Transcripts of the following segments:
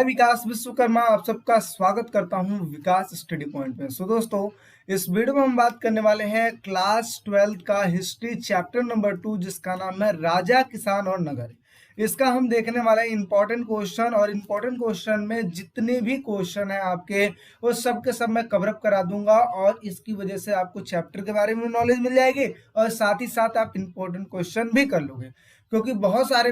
मैं विकास विश्वकर्मा आप सबका स्वागत करता हूं विकास स्टडी पॉइंट पे। दोस्तों, इस वीडियो में हम बात करने वाले हैं क्लास 12 का हिस्ट्री चैप्टर नंबर 2 जिसका नाम है राजा, किसान और नगर। इसका हम देखने वाले हैं इंपॉर्टेंट क्वेश्चन, और इंपॉर्टेंट क्वेश्चन में जितने भी क्वेश्चन है आपके वो सब के सब मैं कवरअप करा दूंगा, और इसकी वजह से आपको चैप्टर के बारे में नॉलेज मिल जाएगी और साथ ही साथ आप इंपॉर्टेंट क्वेश्चन भी कर लोगे। क्योंकि बहुत सारे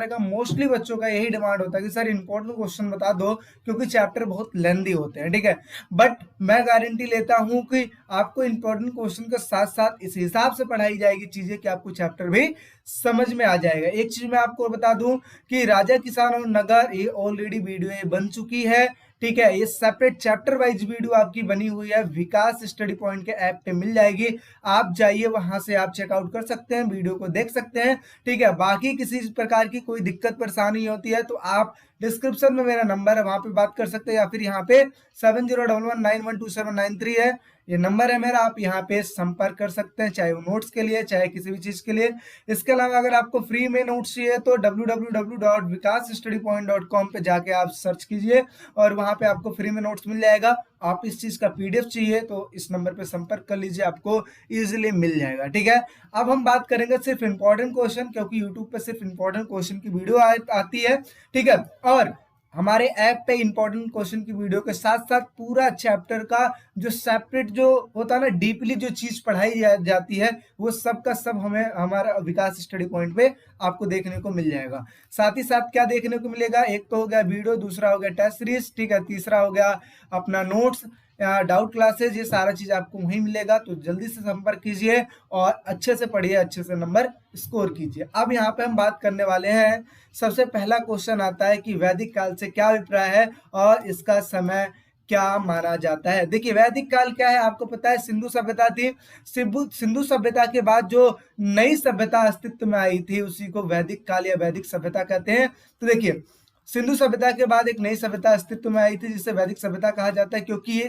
का मोस्टली बच्चों का यही डिमांड होता है कि सर इंपॉर्टेंट क्वेश्चन बता दो, क्योंकि चैप्टर बहुत लेंदी होते हैं, ठीक है। बट मैं गारंटी लेता हूं कि आपको इंपॉर्टेंट क्वेश्चन के साथ साथ इस हिसाब से पढ़ाई जाएगी चीजें कि आपको चैप्टर भी समझ में आ जाएगा। एक चीज मैं आपको बता दूं कि राजा, किसान और नगर ये ऑलरेडी वीडियो बन चुकी है, ठीक है। ये सेपरेट चैप्टर वाइज वीडियो आपकी बनी हुई है, विकास स्टडी पॉइंट के ऐप पे मिल जाएगी। आप जाइए, वहां से आप चेकआउट कर सकते हैं, वीडियो को देख सकते हैं, ठीक है। बाकी किसी प्रकार की कोई दिक्कत परेशानी होती है तो आप डिस्क्रिप्शन में मेरा नंबर है, वहां पे बात कर सकते हैं, या फिर यहाँ पे 7011912793 है, ये नंबर है मेरा। आप यहाँ पे संपर्क कर सकते हैं, चाहे वो नोट्स के लिए चाहे किसी भी चीज के लिए। इसके अलावा अगर आपको फ्री में नोट्स चाहिए तो www.vikasstudypoint.com पे जाके आप सर्च कीजिए और वहां पे आपको फ्री में नोट्स मिल जाएगा। आप इस चीज का पीडीएफ चाहिए तो इस नंबर पे संपर्क कर लीजिए, आपको इजीली मिल जाएगा, ठीक है। अब हम बात करेंगे सिर्फ इंपॉर्टेंट क्वेश्चन, क्योंकि यूट्यूब पे सिर्फ इंपॉर्टेंट क्वेश्चन की वीडियो आती है, ठीक है। और हमारे ऐप पे इंपॉर्टेंट क्वेश्चन की वीडियो के साथ साथ पूरा चैप्टर का जो सेपरेट जो होता है ना, डीपली जो चीज पढ़ाई जाती है, वो सब का सब हमें हमारा विकास स्टडी पॉइंट पे आपको देखने को मिल जाएगा। साथ ही साथ क्या देखने को मिलेगा, एक तो हो गया वीडियो, दूसरा हो गया टेस्ट सीरीज, ठीक है, तीसरा हो गया अपना नोट्स, डाउट क्लासेज, ये सारा चीज आपको वहीं मिलेगा। तो जल्दी से संपर्क कीजिए और अच्छे से पढ़िए, अच्छे से नंबर स्कोर कीजिए। अब यहाँ पे हम बात करने वाले हैं, सबसे पहला क्वेश्चन आता है कि वैदिक काल से क्या अभिप्राय है और इसका समय क्या माना जाता है। देखिए, वैदिक काल क्या है, आपको पता है सिंधु सभ्यता थी। सिंधु सभ्यता के बाद जो नई सभ्यता अस्तित्व में आई थी उसी को वैदिक काल या वैदिक सभ्यता कहते हैं। तो देखिए, सिंधु सभ्यता के बाद एक नई सभ्यता अस्तित्व में आई थी जिसे वैदिक सभ्यता कहा जाता है, क्योंकि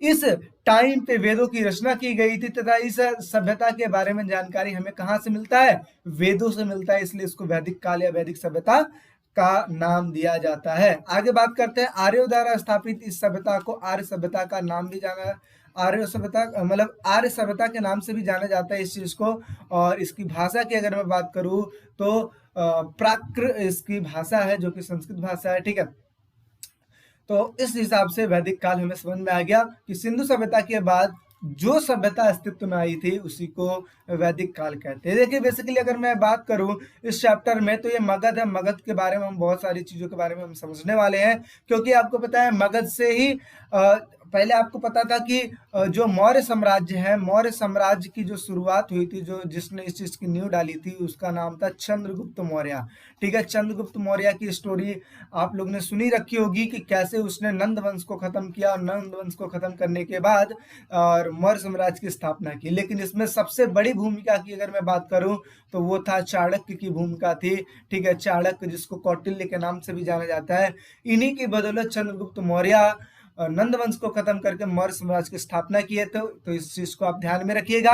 इस टाइम पे वेदों की रचना की गई थी तथा इस सभ्यता के बारे में जानकारी हमें कहां से मिलता है, वेदों से मिलता है, इसलिए इसको वैदिक काल या वैदिक सभ्यता का नाम दिया जाता है। आगे बात करते हैं, आर्यों द्वारा स्थापित इस सभ्यता को आर्य सभ्यता का नाम भी जाना, आर्य सभ्यता मतलब आर्य सभ्यता के नाम से भी जाना जाता है इस चीज को। और इसकी भाषा की अगर मैं बात करूं तो प्राकृत इसकी भाषा है, जो कि संस्कृत भाषा है, ठीक है। तो इस हिसाब से वैदिक काल हमें समझ में आ गया कि सिंधु सभ्यता के बाद जो सभ्यता अस्तित्व में आई थी उसी को वैदिक काल कहते हैं। देखिए, बेसिकली अगर मैं बात करूं इस चैप्टर में तो ये मगध है। मगध के बारे में हम बहुत सारी चीजों के बारे में हम समझने वाले हैं, क्योंकि आपको पता है मगध से ही पहले आपको पता था कि जो मौर्य साम्राज्य है, मौर्य साम्राज्य की जो शुरुआत हुई थी, जो जिसने इस चीज की नींव डाली थी, उसका नाम था चंद्रगुप्त मौर्य, ठीक है। चंद्रगुप्त मौर्य की स्टोरी आप लोग ने सुनी रखी होगी कि कैसे उसने नंद वंश को खत्म किया और नंद वंश को खत्म करने के बाद और मौर्य साम्राज्य की स्थापना की। लेकिन इसमें सबसे बड़ी भूमिका की अगर मैं बात करूं तो वो था चाणक्य की भूमिका थी, ठीक है। चाणक्य, जिसको कौटिल्य के नाम से भी जाना जाता है, इन्हीं की बदौलत चंद्रगुप्त मौर्य नंद वंश को खत्म करके मौर्य साम्राज्य की स्थापना किए थे। तो इस चीज को आप ध्यान में रखिएगा।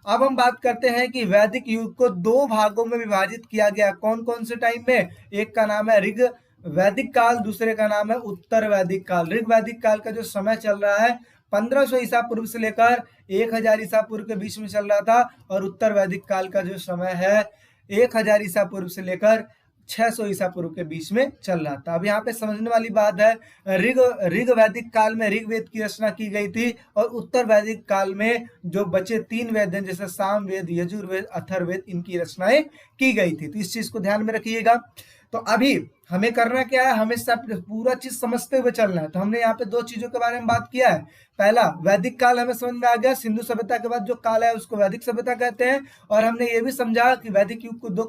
अब हम बात करते हैं कि वैदिक युग को दो भागों में विभाजित किया गया। कौन कौन से टाइम में, एक का नाम है ऋग वैदिक काल, दूसरे का नाम है उत्तर वैदिक काल। ऋग वैदिक काल का जो समय चल रहा है 1500 ईसा पूर्व से लेकर 1000 ईसा पूर्व के बीच में चल रहा था, और उत्तर वैदिक काल का जो समय है 1000 ईसा पूर्व से लेकर 600 ईसा पूर्व के बीच में चल रहा था। अब यहाँ पे समझने वाली बात है, ऋग वैदिक काल में ऋग्वेद की रचना की गई थी, और उत्तर वैदिक काल में जो बचे 3 वेद हैं जैसे सामवेद, यजुर्वेद, अथर्ववेद, इनकी रचनाएं की गई थी। तो इस चीज को ध्यान में रखिएगा। तो अभी हमें करना क्या है, हमें सब पूरा चीज समझते हुए चलना है। तो हमने यहाँ पे दो चीजों के बारे में बात किया है। पहला, वैदिक काल हमें समझ में आ गया, सिंधु सभ्यता के बाद जो काल है उसको वैदिक सभ्यता कहते हैं। और हमने ये भी समझा कि वैदिक युग को दो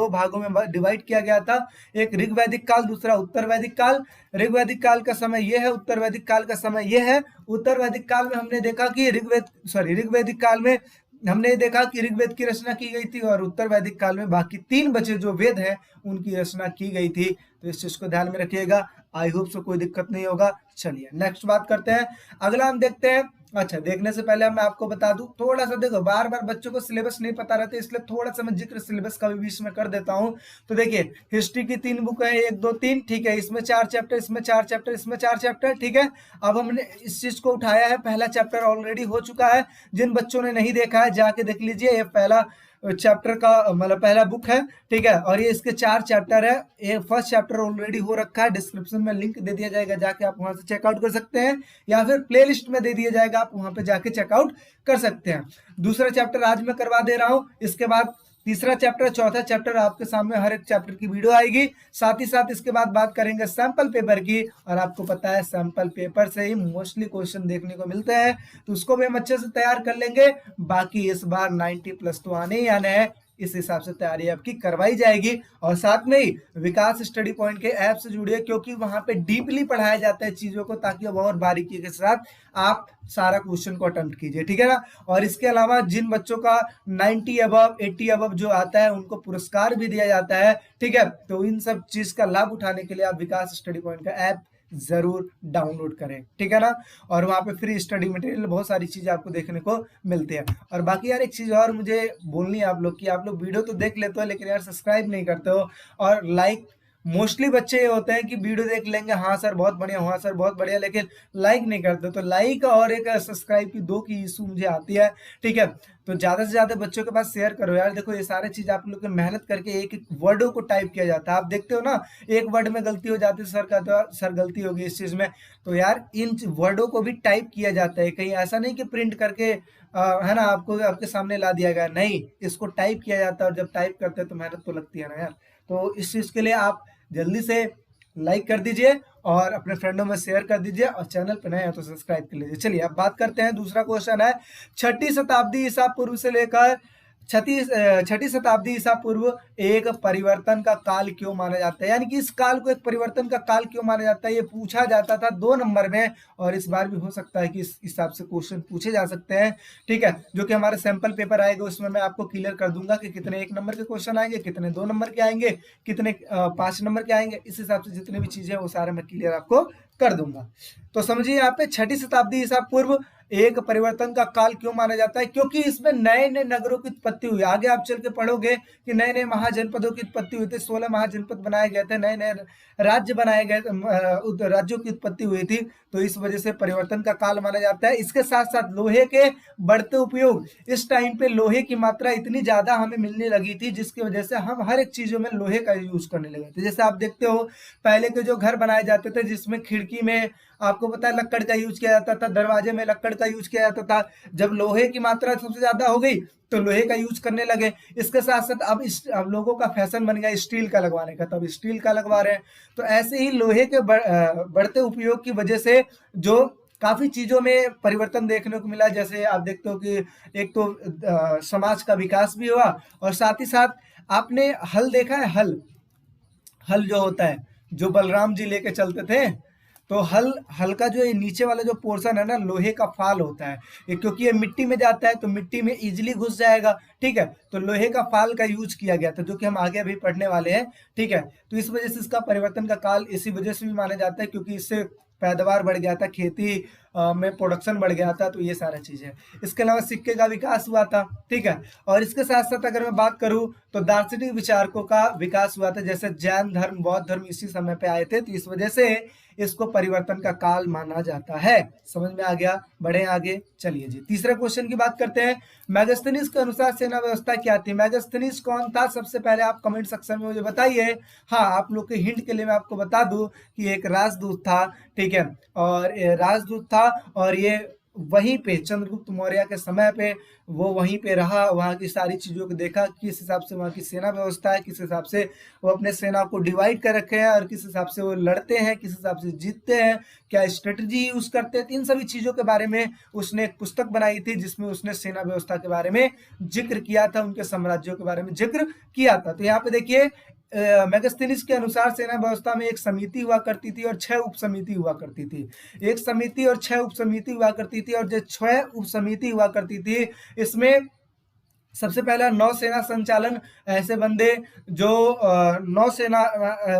भागों में डिवाइड किया गया था, एक ऋग वैदिक काल, दूसरा उत्तर वैदिक काल। ऋग वैदिक काल का समय यह है, उत्तर वैदिक काल का समय यह है। उत्तर वैदिक काल में हमने देखा कि ऋग वैदिक काल में हमने देखा कि ऋग्वेद की रचना की गई थी, और उत्तर वैदिक काल में बाकी 3 बचे जो वेद हैं उनकी रचना की गई थी। तो इस चीज को ध्यान में रखिएगा। आई होप सो कोई दिक्कत नहीं होगा। चलिए नेक्स्ट बात करते हैं। अगला हम देखते हैं अच्छा, देखने से पहले मैं आपको बता दूं थोड़ा सा, देखो बार बार बच्चों को सिलेबस नहीं पता रहता, इसलिए थोड़ा सा मैं जिक्र सिलेबस का भी बीच में कर देता हूं। तो देखिए, हिस्ट्री की 3 बुक है, 1 2 3, ठीक है, इसमें 4 चैप्टर, इसमें 4 चैप्टर, इसमें 4 चैप्टर, ठीक है। अब हमने इस चीज को उठाया है, पहला चैप्टर ऑलरेडी हो चुका है। जिन बच्चों ने नहीं देखा है जाके देख लीजिए, ये पहला चैप्टर का मतलब पहला बुक है, ठीक है। और ये इसके 4 चैप्टर है। ये फर्स्ट चैप्टर ऑलरेडी हो रखा है, डिस्क्रिप्शन में लिंक दे दिया जाएगा, जाके आप वहां से चेकआउट कर सकते हैं, या फिर प्ले लिस्ट में दे दिया जाएगा, आप वहां पे जाके चेकआउट कर सकते हैं। दूसरा चैप्टर आज मैं करवा दे रहा हूं, इसके बाद तीसरा चैप्टर, चौथा चैप्टर आपके सामने हर एक चैप्टर की वीडियो आएगी। साथ ही साथ इसके बाद बात करेंगे सैंपल पेपर की, और आपको पता है सैंपल पेपर से ही मोस्टली क्वेश्चन देखने को मिलते हैं, तो उसको भी हम अच्छे से तैयार कर लेंगे। बाकी इस बार 90+ तो आने ही आने हैं, इस हिसाब से तैयारी आपकी करवाई जाएगी। और साथ में ही विकास स्टडी पॉइंट के ऐप से जुड़िए, क्योंकि वहां पे डीपली पढ़ाया जाता है चीजों को, ताकि अब और बारीकी के साथ आप सारा क्वेश्चन को अटेम्प्ट कीजिए, ठीक है ना। और इसके अलावा जिन बच्चों का 90 अबव 80 अबव जो आता है, उनको पुरस्कार भी दिया जाता है, ठीक है। तो इन सब चीज का लाभ उठाने के लिए आप विकास स्टडी पॉइंट का ऐप जरूर डाउनलोड करें, ठीक है ना। और वहां पे फ्री स्टडी मटेरियल बहुत सारी चीजें आपको देखने को मिलती है। और बाकी यार एक चीज और मुझे बोलनी है आप लोग की, आप लोग वीडियो तो देख लेते हो लेकिन यार सब्सक्राइब नहीं करते हो, और लाइक, मोस्टली बच्चे ये होते हैं कि वीडियो देख लेंगे, हाँ सर बहुत बढ़िया, हाँ सर बहुत बढ़िया, लेकिन लाइक नहीं करते। तो लाइक और एक सब्सक्राइब की 2 की इशू मुझे आती है, ठीक है। तो ज्यादा से ज्यादा बच्चों के पास शेयर करो यार। देखो ये सारे चीज आप लोग मेहनत करके एक एक वर्डों को टाइप किया जाता है, आप देखते हो ना, एक वर्ड में गलती हो जाती है, सर का तो सर गलती होगी इस चीज में, तो यार इन वर्डों को भी टाइप किया जाता है, कहीं ऐसा नहीं कि प्रिंट करके है ना आपको आपके सामने ला दिया गया, नहीं, इसको टाइप किया जाता है, और जब टाइप करते हैं तो मेहनत तो लगती है ना यार। तो इस चीज के लिए आप जल्दी से लाइक कर दीजिए, और अपने फ्रेंडों में शेयर कर दीजिए, और चैनल पे नए हैं तो सब्सक्राइब कर लीजिए। चलिए अब बात करते हैं, दूसरा क्वेश्चन है, 6ठी शताब्दी ईसा पूर्व से लेकर छठी शताब्दी ईसा पूर्व एक परिवर्तन का काल क्यों माना जाता है, यानी कि इस काल को एक परिवर्तन का काल क्यों माना जाता है, ये पूछा जाता था 2 नंबर में, और इस बार भी हो सकता है कि इस हिसाब से क्वेश्चन पूछे जा सकते हैं, ठीक है। जो कि हमारे सैंपल पेपर आएगा उसमें मैं आपको क्लियर कर दूंगा कि कितने 1 नंबर के क्वेश्चन आएंगे, कितने 2 नंबर के आएंगे, कितने 5 नंबर के आएंगे, इस हिसाब से जितनी भी चीजें वो सारे मैं क्लियर आपको कर दूंगा। तो समझिए यहाँ पे 6ठी शताब्दी ईसा पूर्व एक परिवर्तन का काल क्यों माना जाता है, क्योंकि इसमें नए नए नगरों की उत्पत्ति हुई। आगे आप चल के पढ़ोगे कि नए नए महाजनपदों की उत्पत्ति हुई थी, 16 महाजनपद बनाए गए थे, नए नए राज्य बनाए गए, राज्यों की उत्पत्ति हुई थी, तो इस वजह से परिवर्तन का काल माना जाता है। इसके साथ साथ लोहे के बढ़ते उपयोग, इस टाइम पे लोहे की मात्रा इतनी ज्यादा हमें मिलने लगी थी, जिसकी वजह से हम हर एक चीजों में लोहे का यूज करने लगे थे। जैसे आप देखते हो पहले के जो घर बनाए जाते थे, जिसमें खिड़की में आपको पता है लक्कड़ का यूज किया जाता था, दरवाजे में लक्कड़ का यूज किया जाता था, जब लोहे की मात्रा सबसे ज्यादा हो गई तो लोहे का यूज करने लगे। इसके साथ साथ अब लोगों का फैशन बन गया स्टील का लगवाने का, तब स्टील का लगवा रहे हैं। तो ऐसे ही लोहे के बढ़ते उपयोग की वजह से जो काफी चीजों में परिवर्तन देखने को मिला, जैसे आप देखते हो कि एक तो समाज का विकास भी हुआ, और साथ ही साथ आपने हल देखा है, हल हल जो होता है, जो बलराम जी लेके चलते थे, तो हल का जो ये नीचे वाला जो पोर्शन है ना, लोहे का फाल होता है ये, क्योंकि ये मिट्टी में जाता है तो मिट्टी में इजीली घुस जाएगा, ठीक है। तो लोहे का फाल का यूज किया गया था, जो कि हम आगे अभी पढ़ने वाले हैं, ठीक है। तो इस वजह से इसका परिवर्तन का काल इसी वजह से भी माना जाता है, क्योंकि इससे पैदावार बढ़ गया था, खेती में प्रोडक्शन बढ़ गया था, तो ये सारा चीज है। इसके अलावा सिक्के का विकास हुआ था, ठीक है। और इसके साथ साथ अगर मैं बात करूं तो दार्शनिक विचारकों का विकास हुआ था, जैसे जैन धर्म, बौद्ध धर्म इसी समय पे आए थे, तो इस वजह से इसको परिवर्तन का काल माना जाता है। समझ में आ गया, बढ़े आगे, चलिए जी तीसरे क्वेश्चन की बात करते हैं। मैगस्थनीज के अनुसार सेना व्यवस्था क्या थी, मैगस्थनीज कौन था, सबसे पहले आप कमेंट सेक्शन में मुझे बताइए। हाँ, आप लोग के हिंट के लिए मैं आपको बता दूं कि एक राजदूत था, ठीक है, और राजदूत था, और ये वहीं पे चंद्रगुप्त मौर्य के समय पे वो वहीं पे रहा, वहां की सारी चीजों को देखा, किस हिसाब से वहां की सेना व्यवस्था है, किस हिसाब से वो अपने सेना को डिवाइड कर रखे हैं, और किस हिसाब से वो लड़ते हैं, किस हिसाब से जीतते हैं, क्या स्ट्रेटजी यूज करते हैं, इन सभी चीजों के बारे में उसने एक पुस्तक बनाई थी, जिसमें उसने सेना व्यवस्था के बारे में जिक्र किया था, उनके साम्राज्यों के बारे में जिक्र किया था। तो यहाँ पे देखिए मेगास्थनीज के अनुसार सेना व्यवस्था में एक समिति हुआ करती थी और 6 उप समिति हुआ करती थी। एक समिति और 6 उप समिति हुआ करती थी, और जो 6 उप समिति हुआ करती थी, इसमें सबसे पहला नौसेना संचालन, ऐसे बंदे जो नौसेना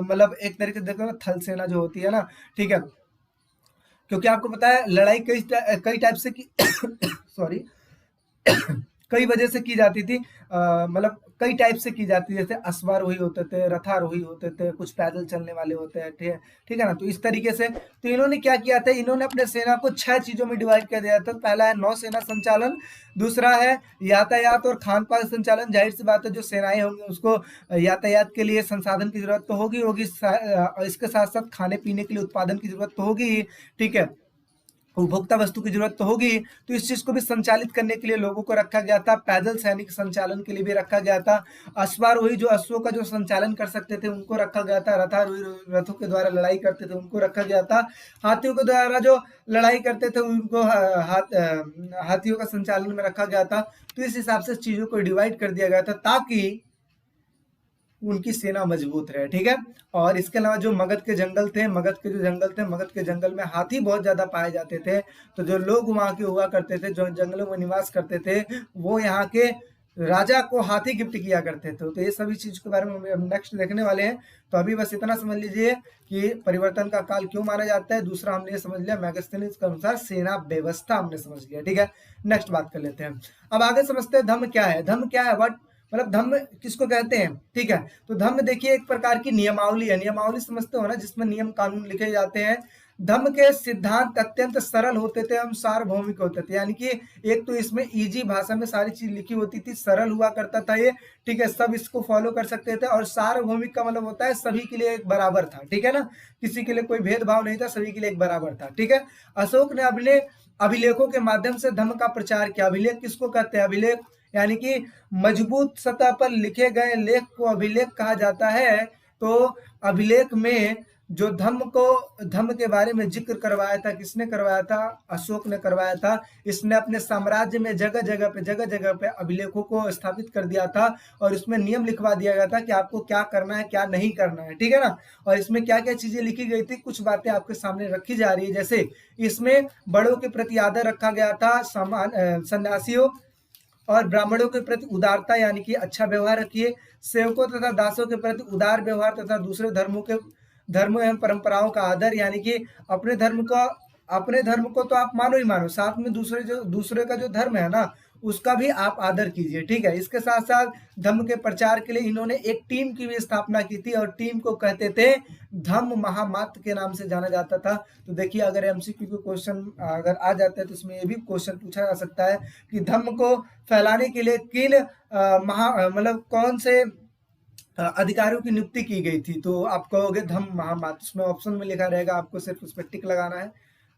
मतलब एक तरीके से देखो ना, थल सेना जो होती है ना, ठीक है, क्योंकि आपको पता है लड़ाई कई टाइप से की सॉरी कई वजह से की जाती थी, मतलब कई टाइप से की जाती थी, जैसे अश्वारोही होते थे, रथारोही होते थे, कुछ पैदल चलने वाले होते हैं, ठीक है ना। तो इस तरीके से तो इन्होंने क्या किया था, इन्होंने अपने सेना को 6 चीजों में डिवाइड कर दिया था। पहला है नौसेना संचालन, दूसरा है यातायात और खान पान संचालन। जाहिर सी बात है जो सेनाएं होंगी उसको यातायात के लिए संसाधन की जरूरत तो होगी इसके साथ साथ खाने पीने के लिए उत्पादन की जरूरत तो होगी ही, ठीक है, उपभोक्ता वस्तु की जरूरत तो होगी। तो इस चीज को भी संचालित करने के लिए लोगों को रखा गया था। पैदल सैनिक संचालन के लिए भी रखा गया था। अश्वारोही जो अश्वों का जो संचालन कर सकते थे उनको रखा गया था। रथारोही रथों के द्वारा लड़ाई करते थे उनको रखा गया था। हाथियों के द्वारा जो लड़ाई करते थे उनको हाथियों का संचालन में रखा गया था। तो इस हिसाब से चीजों को डिवाइड कर दिया गया था ताकि उनकी सेना मजबूत रहे, ठीक है। और इसके अलावा जो मगध के जंगल थे, मगध के जंगल में हाथी बहुत ज्यादा पाए जाते थे। तो जो लोग वहां के हुआ करते थे, जो जंगलों में निवास करते थे, वो यहाँ के राजा को हाथी गिफ्ट किया करते थे। तो ये सभी चीज के बारे में हम नेक्स्ट देखने वाले हैं। तो अभी बस इतना समझ लीजिए कि परिवर्तन का काल क्यों माना जाता है। दूसरा हमने समझ लिया मैगस्थनीज के अनुसार सेना व्यवस्था हमने समझ लिया, ठीक है। नेक्स्ट बात कर लेते हैं। अब आगे समझते हैं धम्म क्या है। धम्म क्या है, व्हाट मतलब धम्म किसको कहते हैं, ठीक है। तो धम्म देखिए एक प्रकार की नियमावली है। नियमावली समझते हो ना, जिसमें नियम कानून लिखे जाते हैं। धम्म के सिद्धांत अत्यंत सरल होते थे एवं सार्वभौमिक होते थे, यानी कि एक तो इसमें इजी भाषा में सारी चीज लिखी होती थी, सरल हुआ करता था ये, ठीक है, सब इसको फॉलो कर सकते थे। और सार्वभौमिक का मतलब होता है सभी के लिए एक बराबर था, ठीक है ना, किसी के लिए कोई भेदभाव नहीं था, सभी के लिए एक बराबर था, ठीक है। अशोक ने अभिलेखों के माध्यम से धम्म का प्रचार किया। अभिलेख किसको कहते हैं, अभिलेख यानी कि मजबूत सतह पर लिखे गए लेख को अभिलेख कहा जाता है। तो अभिलेख में जो धम्म के बारे में जिक्र करवाया था, किसने करवाया था, अशोक ने करवाया था। इसने अपने साम्राज्य में जगह जगह पे अभिलेखों को स्थापित कर दिया था और इसमें नियम लिखवा दिया गया था कि आपको क्या करना है क्या नहीं करना है, ठीक है ना। और इसमें क्या क्या चीजें लिखी गई थी, कुछ बातें आपके सामने रखी जा रही है। जैसे इसमें बड़ों के प्रति आदर रखा गया था, सन्यासियों और ब्राह्मणों के प्रति उदारता यानी कि अच्छा व्यवहार रखिए। सेवकों तथा दासों के प्रति उदार व्यवहार तथा दूसरे धर्मों एवं परंपराओं का आदर, यानी कि अपने धर्म को तो आप मानो ही मानो, साथ में दूसरे का जो धर्म है ना उसका भी आप आदर कीजिए, ठीक है। इसके साथ साथ धम्म के प्रचार के लिए इन्होंने एक टीम की भी स्थापना की थी और टीम को कहते थे धम्म महामात्र के नाम से जाना जाता था। तो देखिए अगर एमसीक्यू के क्वेश्चन अगर आ जाते हैं तो इसमें ये भी क्वेश्चन पूछा जा सकता है कि धम्म को फैलाने के लिए किन मतलब कौन से अधिकारियों की नियुक्ति की गई थी। तो आप कहोगे धम्म महामात्र, इसमें ऑप्शन में लिखा रहेगा, आपको सिर्फ उस पर टिक लगाना है।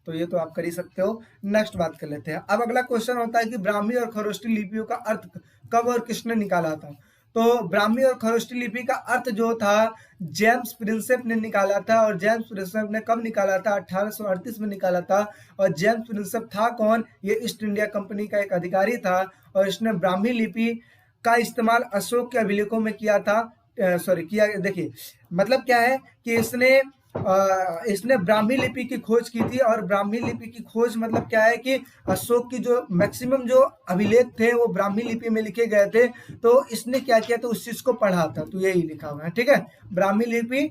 तो ये तो आप कर ही सकते हो। नेक्स्ट बात कर लेते हैं। अब अगला क्वेश्चन होता है कि ब्राह्मी और खरोष्टी लिपियों का अर्थ कब और किसने निकाला था। तो ब्राह्मी और खरोष्टी लिपि का अर्थ जो था जेम्स प्रिंसेप ने निकाला था। और जेम्स प्रिंसेप ने कब निकाला था, 1838 में निकाला था। और जेम्स प्रिंसेप था कौन, ये ईस्ट इंडिया कंपनी का एक अधिकारी था और इसने ब्राह्मी लिपि का इस्तेमाल अशोक के अभिलेखों में किया था। किया, देखिए मतलब क्या है कि इसने ब्राह्मी लिपि की खोज की थी। और ब्राह्मी लिपि की खोज मतलब क्या है कि अशोक की जो मैक्सिमम जो अभिलेख थे वो ब्राह्मी लिपि में लिखे गए थे। तो इसने क्या किया, तो उस चीज को पढ़ा था। तो यही लिखा हुआ है, ठीक है। ब्राह्मी लिपि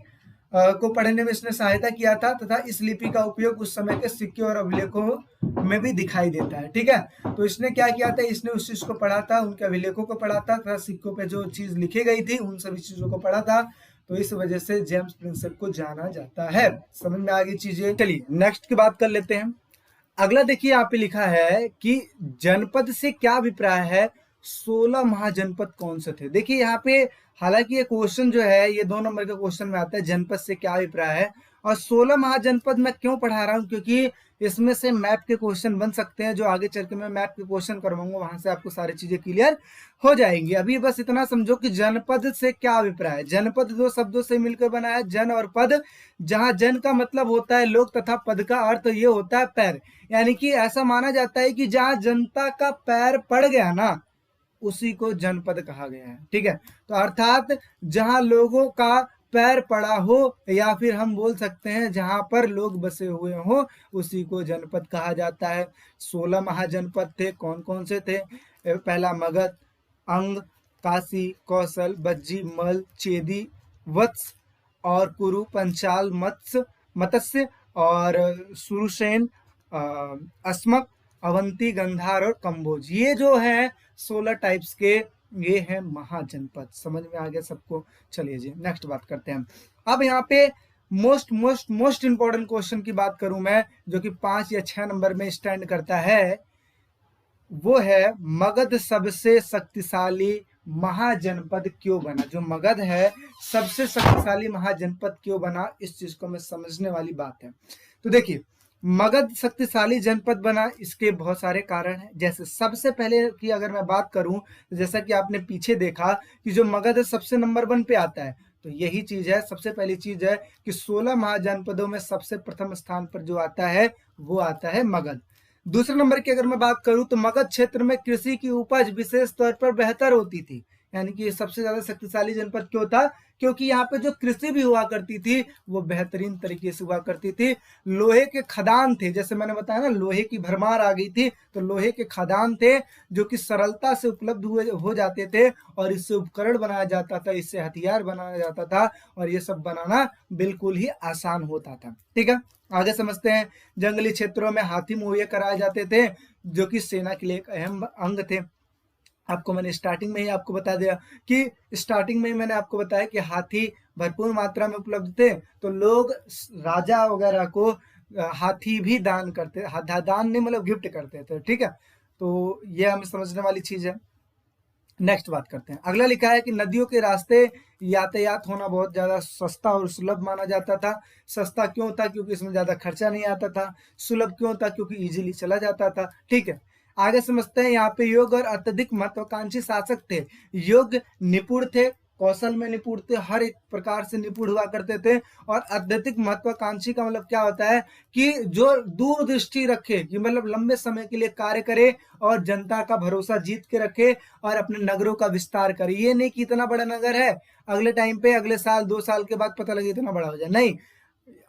को पढ़ने में इसने सहायता किया था तथा इस लिपि का उपयोग उस समय के सिक्के और अभिलेखों में भी दिखाई देता है, ठीक है। तो इसने क्या किया था, इसने उस चीज को पढ़ा था, उनके अभिलेखों को पढ़ा था तथा सिक्कों पे जो चीज लिखी गई थी उन सभी चीजों को पढ़ा था। तो इस वजह से जेम्स प्रिंसेप को जाना जाता है। समझ में आ गई चीजें। चलिए नेक्स्ट की बात कर लेते हैं। अगला देखिए यहाँ पे लिखा है कि जनपद से क्या अभिप्राय है, 16 महाजनपद कौन से थे। देखिए यहाँ पे हालांकि ये क्वेश्चन जो है ये 2 नंबर के क्वेश्चन में आता है, जनपद से क्या अभिप्राय है। और 16 महाजनपद मैं क्यों पढ़ा रहा हूँ, क्योंकि इसमें से मैप के क्वेश्चन बन सकते हैं। जो आगे चल के मैं मैप के क्वेश्चन करवाऊंगा वहां से आपको सारी चीजें क्लियर हो जाएंगी। अभी बस इतना समझो कि जनपद से क्या अभिप्राय है। जनपद 2 शब्दों से मिलकर बना है, जन और पद। जहां जन का मतलब होता है लोग तथा पद का अर्थ ये होता है पैर, यानी कि ऐसा माना जाता है कि जहां जनता का पैर पड़ गया ना उसी को जनपद कहा गया है, ठीक है। तो अर्थात जहां लोगों का पैर पड़ा हो या फिर हम बोल सकते हैं जहां पर लोग बसे हुए हो उसी को जनपद कहा जाता है। 16 महाजनपद थे, कौन कौन से थे। पहला मगध, अंग, काशी, कौशल, बज्जी, मल, चेदी, वत्स और कुरु, पंचाल, मत्स्य और सुरसेन, अस्मक, अवंती, गंधार और कंबोज, ये जो है 16 टाइप्स के ये है महाजनपद। समझ में आ गया सबको? चलिए जी नेक्स्ट बात करते हैं। अब यहाँ पे most most most important question की बात करूं मैं, जो कि 5 या 6 नंबर में स्टैंड करता है, वो है मगध सबसे शक्तिशाली महाजनपद क्यों बना। जो मगध है सबसे शक्तिशाली महाजनपद क्यों बना, इस चीज को हमें समझने वाली बात है। तो देखिए, मगध शक्तिशाली जनपद बना, इसके बहुत सारे कारण हैं। जैसे सबसे पहले की अगर मैं बात करूं, तो जैसा कि आपने पीछे देखा कि जो मगध सबसे नंबर 1 पे आता है, तो यही चीज है, सबसे पहली चीज है कि 16 महाजनपदों में सबसे प्रथम स्थान पर जो आता है वो आता है मगध। दूसरे नंबर की अगर मैं बात करूं, तो मगध क्षेत्र में कृषि की उपज विशेष तौर पर बेहतर होती थी। यानी कि सबसे ज्यादा शक्तिशाली जनपद क्यों था, क्योंकि यहाँ पे जो कृषि भी हुआ करती थी वो बेहतरीन तरीके से हुआ करती थी। लोहे के खदान थे, जैसे मैंने बताया ना, लोहे की भरमार आ गई थी, तो लोहे के खदान थे जो कि सरलता से उपलब्ध हो जाते थे, और इससे उपकरण बनाया जाता था, इससे हथियार बनाया जाता था, और ये सब बनाना बिल्कुल ही आसान होता था। ठीक है, आगे समझते हैं। जंगली क्षेत्रों में हाथी मुहैया कराए जाते थे, जो कि सेना के लिए एक अहम अंग थे। आपको मैंने स्टार्टिंग में ही आपको बता दिया कि स्टार्टिंग में ही मैंने आपको बताया कि हाथी भरपूर मात्रा में उपलब्ध थे, तो लोग राजा वगैरह को हाथी भी दान करते, दान नहीं मतलब गिफ्ट करते थे। ठीक है, तो ये हमें समझने वाली चीज है। नेक्स्ट बात करते हैं। अगला लिखा है कि नदियों के रास्ते यातायात होना बहुत ज्यादा सस्ता और सुलभ माना जाता था। सस्ता क्यों था? क्योंकि इसमें ज्यादा खर्चा नहीं आता था। सुलभ क्यों था? क्योंकि इजीली चला जाता था। ठीक है, आगे समझते हैं। यहाँ पे योग और अत्यधिक महत्वाकांक्षी शासक थे। योग निपुण थे, कौशल में निपुण थे, हर एक प्रकार से निपुण हुआ करते थे। और अत्यधिक महत्वाकांक्षी का मतलब क्या होता है कि जो दूरदृष्टि रखे, कि मतलब लंबे समय के लिए कार्य करे और जनता का भरोसा जीत के रखे और अपने नगरों का विस्तार करे। ये नहीं कि इतना बड़ा नगर है, अगले टाइम पे अगले साल 2 साल के बाद पता लगे इतना बड़ा हो जाए, नहीं।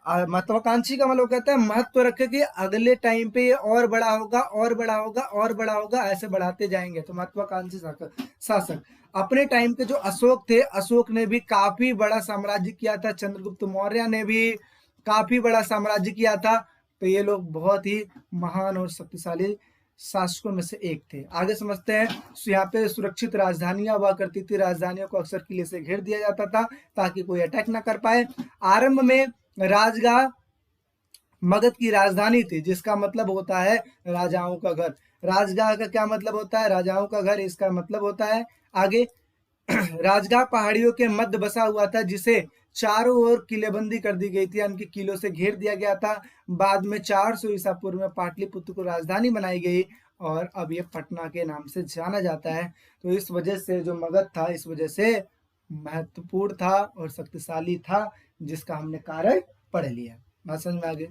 महत्वाकांक्षी का मतलब कहता है महत्व रखे कि अगले टाइम पे ये और बड़ा होगा और बड़ा होगा और बड़ा होगा, ऐसे बढ़ाते जाएंगे। तो महत्वाकांक्षी शासक। अपने टाइम के जो अशोक थे, अशोक ने भी काफी बड़ा साम्राज्य किया था। चंद्रगुप्त मौर्य ने भी काफी बड़ा साम्राज्य किया था। तो ये लोग बहुत ही महान और शक्तिशाली शासकों में से एक थे। आगे समझते हैं। यहाँ पे सुरक्षित राजधानियां हुआ करती थी। राजधानियों को अक्सर किले से घेर दिया जाता था ताकि कोई अटैक ना कर पाए। आरंभ में राजगाह मगध की राजधानी थी, जिसका मतलब होता है राजाओं का घर। राजगाह का क्या मतलब होता है? राजाओं का घर, इसका मतलब होता है आगे। राजगाह पहाड़ियों के मध्य बसा हुआ था, जिसे चारों ओर किलेबंदी कर दी गई थी, यानी कि किलों से घेर दिया गया था। बाद में 400 ईसा पूर्व में पाटलिपुत्र को राजधानी बनाई गई और अब ये पटना के नाम से जाना जाता है। तो इस वजह से जो मगध था, इस वजह से महत्वपूर्ण था और शक्तिशाली था, जिसका हमने कारण पढ़ लिया। बात समझ में आ गई?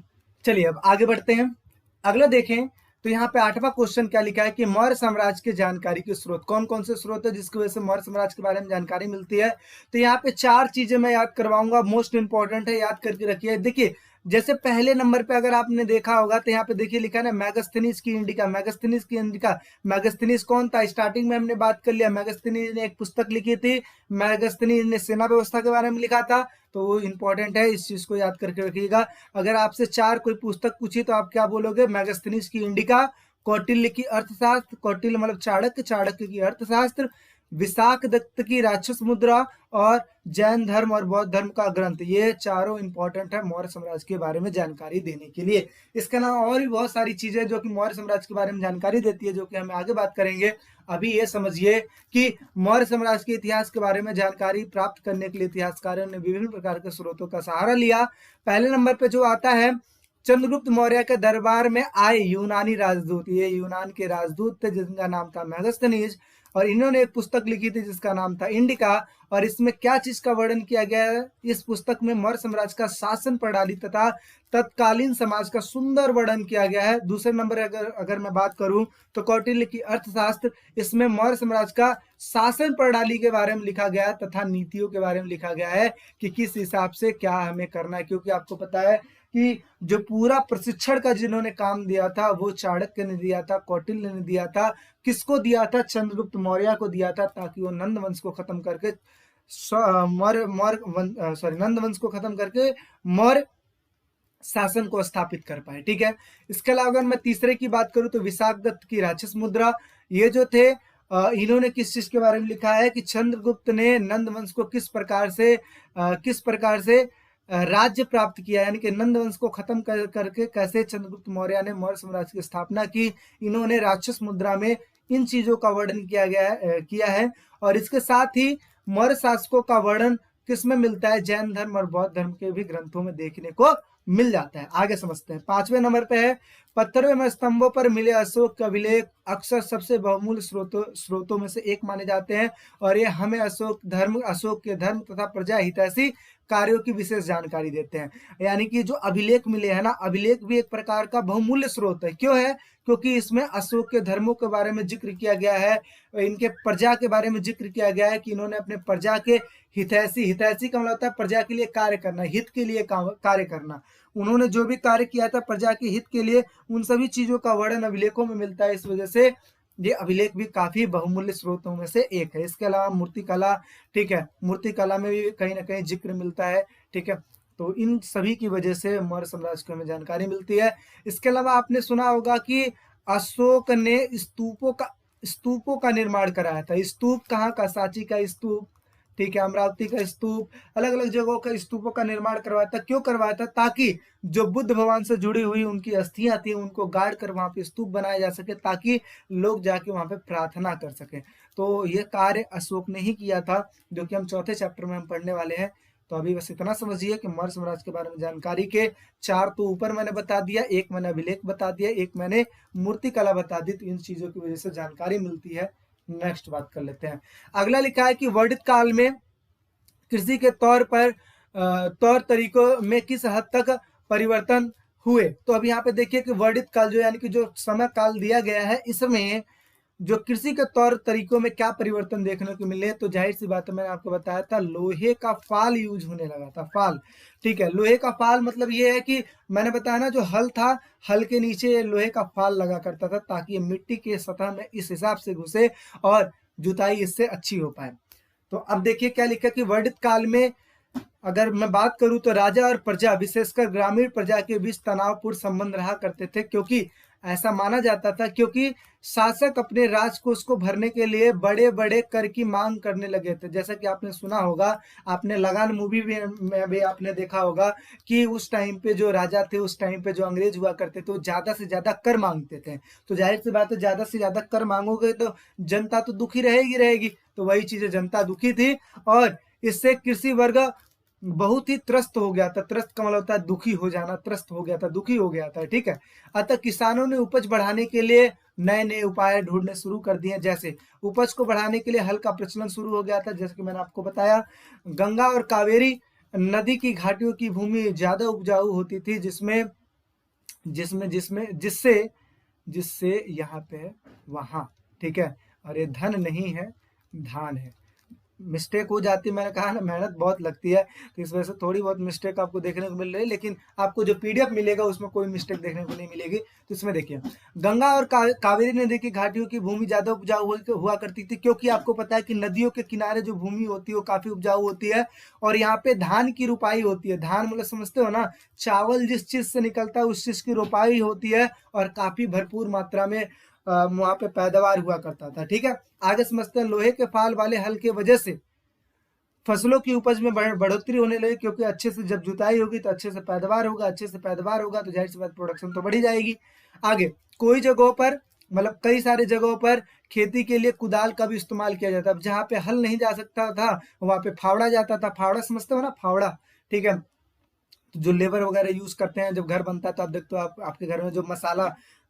चलिए अब आगे बढ़ते हैं। अगला देखें तो यहाँ पे 8वां क्वेश्चन क्या लिखा है कि मौर्य साम्राज्य के जानकारी के स्रोत। कौन कौन से स्रोत है जिसकी वजह से मौर्य साम्राज्य के बारे में जानकारी मिलती है? तो यहाँ पे 4 चीजें मैं याद करवाऊंगा, मोस्ट इंपॉर्टेंट है, याद करके रखिए। देखिए, जैसे पहले नंबर पे अगर आपने देखा होगा तो यहाँ पे देखिए लिखा है ना, मैगस्थनीज की इंडिका। मैगस्थनीज की इंडिका, मैगस्थनीज कौन था? स्टार्टिंग में हमने बात कर लिया, मैगस्थनीज ने एक पुस्तक लिखी थी, मैगस्थनीज ने सेना व्यवस्था के बारे में लिखा था। तो वो इंपॉर्टेंट है, इस चीज को याद करके रखिएगा। अगर आपसे 4 कोई पुस्तक पूछी तो आप क्या बोलोगे? मैगस्थनीज की इंडिका, कौटिल्य की अर्थशास्त्र, कौटिल्य मतलब चाणक्य, चाणक्य की अर्थशास्त्र, विशाख दत्त की राक्षस मुद्रा, और जैन धर्म और बौद्ध धर्म का ग्रंथ। ये चारों इंपॉर्टेंट है मौर्य साम्राज्य के बारे में जानकारी देने के लिए। इसके अलावा और भी बहुत सारी चीजें जो कि मौर्य साम्राज्य के बारे में जानकारी देती है, जो कि हम आगे बात करेंगे। अभी ये समझिए कि मौर्य साम्राज्य के इतिहास के बारे में जानकारी प्राप्त करने के लिए इतिहासकारों ने विभिन्न प्रकार के स्रोतों का सहारा लिया। पहले नंबर पे जो आता है, चंद्रगुप्त मौर्य के दरबार में आए यूनानी राजदूत। ये यूनान के राजदूत थे जिनका नाम था मैगस्थनीज, और इन्होंने एक पुस्तक लिखी थी जिसका नाम था इंडिका। और इसमें क्या चीज का वर्णन किया गया है? इस पुस्तक में मौर्य साम्राज्य का शासन प्रणाली तथा तत्कालीन समाज का सुंदर वर्णन किया गया है। दूसरे नंबर अगर मैं बात करूं तो कौटिल्य की अर्थशास्त्र, इसमें मौर्य साम्राज्य का शासन प्रणाली के बारे में लिखा गया है तथा नीतियों के बारे में लिखा गया है कि किस हिसाब से क्या हमें करना है। क्योंकि आपको पता है कि जो पूरा प्रशिक्षण का जिन्होंने काम दिया था वो चाणक्य ने दिया था, कौटिल्य ने दिया था। किसको दिया था? चंद्रगुप्त मौर्य को दिया था, ताकि वो नंद वंश को खत्म करके नंद वंश को खत्म करके मौर्य शासन को स्थापित कर पाए। ठीक है, इसके अलावा अगर मैं तीसरे की बात करूं तो विशाखदत्त की राक्षस मुद्रा, ये जो थे इन्होंने किस चीज के बारे में लिखा है कि चंद्रगुप्त ने नंद वंश को किस प्रकार से राज्य प्राप्त किया, यानी कि नंद वंश को खत्म करके कैसे चंद्रगुप्त मौर्य ने मौर्य साम्राज्य की स्थापना की। इन्होंने राक्षस मुद्रा में इन चीजों का वर्णन किया है। और इसके साथ ही मौर्य शासकों का वर्णन किसमें मिलता है, जैन धर्म और बौद्ध धर्म के भी ग्रंथों में देखने को मिल जाता है। आगे समझते हैं। 5वें नंबर पे है पत्थरों में स्तंभों पर मिले अशोक के अभिलेख अक्सर सबसे बहुमूल्य स्रोतों में से एक माने जाते हैं, और ये हमें अशोक के धर्म तथा प्रजा हितैषी कार्यों की विशेष जानकारी देते हैं। यानी कि जो अभिलेख मिले हैं ना, अभिलेख भी एक प्रकार का बहुमूल्य स्रोत है। क्यों है? क्योंकि इसमें अशोक के धर्मों के बारे में जिक्र किया गया है, इनके प्रजा के बारे में जिक्र किया गया है कि इन्होंने अपने प्रजा के हितैषी का मतलब होता है प्रजा के लिए कार्य करना, हित के लिए कार्य करना। उन्होंने जो भी कार्य किया था प्रजा के हित के लिए, उन सभी चीजों का वर्णन अभिलेखों में मिलता है। इस वजह से ये अभिलेख भी काफी बहुमूल्य स्रोतों में से एक है। इसके अलावा मूर्तिकला, ठीक है, मूर्तिकला में भी कहीं ना कहीं जिक्र मिलता है। ठीक है, तो इन सभी की वजह से मौर्य साम्राज्य को हमें जानकारी मिलती है। इसके अलावा आपने सुना होगा कि अशोक ने स्तूपों का निर्माण कराया था। स्तूप कहाँ का? सांची का स्तूप, ठीक है, अमरावती का स्तूप, अलग अलग जगहों का स्तूपों का निर्माण करवाया था। क्यों करवाया था? ताकि जो बुद्ध भगवान से जुड़ी हुई उनकी अस्थियां थी उनको गाड़ कर वहां पे स्तूप बनाया जा सके, ताकि लोग जाके वहां पे प्रार्थना कर सके। तो ये कार्य अशोक ने ही किया था, जो कि हम चौथे चैप्टर में हम पढ़ने वाले हैं। तो अभी बस इतना समझिए कि मौर्य साम्राज्य के बारे में जानकारी के 4 तो ऊपर मैंने बता दिया, एक मैंने अभिलेख बता दिया, एक मैंने मूर्तिकला बता दी। तो इन चीजों की वजह से जानकारी मिलती है। नेक्स्ट बात कर लेते हैं। अगला लिखा है कि वर्णित काल में कृषि के तौर तरीकों में किस हद तक परिवर्तन हुए। तो अब यहाँ पे देखिए कि वर्णित काल जो यानी कि जो समय काल दिया गया है, इसमें जो कृषि के तौर तरीकों में क्या परिवर्तन देखने को मिले। तो जाहिर सी बात है, मैंने आपको बताया था लोहे का फाल यूज होने लगा था। फाल, ठीक है, लोहे का फाल मतलब ये है कि मैंने बताया ना, जो हल था, हल के नीचे लोहे का फाल लगा करता था, ताकि ये मिट्टी के सतह में इस हिसाब से घुसे और जुताई इससे अच्छी हो पाए। तो अब देखिए क्या लिखा कि वर्णित काल में अगर मैं बात करूं तो राजा और प्रजा, विशेषकर ग्रामीण प्रजा के बीच तनावपूर्ण संबंध रहा करते थे। क्योंकि ऐसा माना जाता था, क्योंकि शासक अपने राजकोष को भरने के लिए बड़े बड़े कर की मांग करने लगे थे। जैसा कि आपने सुना होगा, आपने लगान मूवी में भी आपने देखा होगा कि उस टाइम पे जो राजा थे, उस टाइम पे जो अंग्रेज हुआ करते थे, वो ज्यादा से ज्यादा कर मांगते थे। तो जाहिर सी बात है, ज्यादा से ज्यादा कर मांगोगे तो जनता तो दुखी रहेगी। तो वही चीजें, जनता दुखी थी और इससे कृषि वर्ग बहुत ही त्रस्त हो गया था। त्रस्त का मतलब होता है दुखी हो जाना, त्रस्त हो गया था, दुखी हो गया था। ठीक है, अतः किसानों ने उपज बढ़ाने के लिए नए नए उपाय ढूंढने शुरू कर दिए। जैसे उपज को बढ़ाने के लिए हल का प्रचलन शुरू हो गया था। जैसे कि मैंने आपको बताया, गंगा और कावेरी नदी की घाटियों की भूमि ज्यादा उपजाऊ होती थी, जिसमें जिसमें जिसमें जिससे जिससे यहाँ पे वहां, ठीक है, और ये धन नहीं है, धान है। मिस्टेक हो जाती है, मैंने कहा ना मेहनत बहुत लगती है, तो इस वजह से थोड़ी बहुत मिस्टेक आपको देखने को मिल रही है। लेकिन आपको जो पीडीएफ मिलेगा उसमें कोई मिस्टेक देखने को नहीं मिलेगी। तो इसमें देखिए, गंगा और कावेरी नदी की घाटियों की भूमि ज्यादा उपजाऊ हुआ करती थी, क्योंकि आपको पता है कि नदियों के किनारे जो भूमि होती है वो काफी उपजाऊ होती है। और यहाँ पे धान की रोपाई होती है। धान मतलब समझते हो ना, चावल जिस चीज से निकलता है उस चीज की रोपाई होती है, और काफी भरपूर मात्रा में वहां पे पैदावार हुआ करता था। ठीक है, आगे समझते हैं। लोहे के फाल वाले हल के वजह से फसलों की उपज में बढ़ोतरी होने लगी, क्योंकि अच्छे से जब जुताई होगी तो अच्छे से पैदावार होगा, अच्छे से पैदावार होगा तो जाहिर सी बात प्रोडक्शन तो बढ़ी जाएगी। आगे कोई जगहों पर, मतलब कई सारे जगहों पर खेती के लिए कुदाल का भी इस्तेमाल किया जाता है। जहां पे हल नहीं जा सकता था वहां पे फावड़ा जाता था। फावड़ा समझते हो ना, फावड़ा, ठीक है, जो लेबर वगैरह यूज करते हैं जब घर बनता है, तो आप देखते हो आपके घर में जो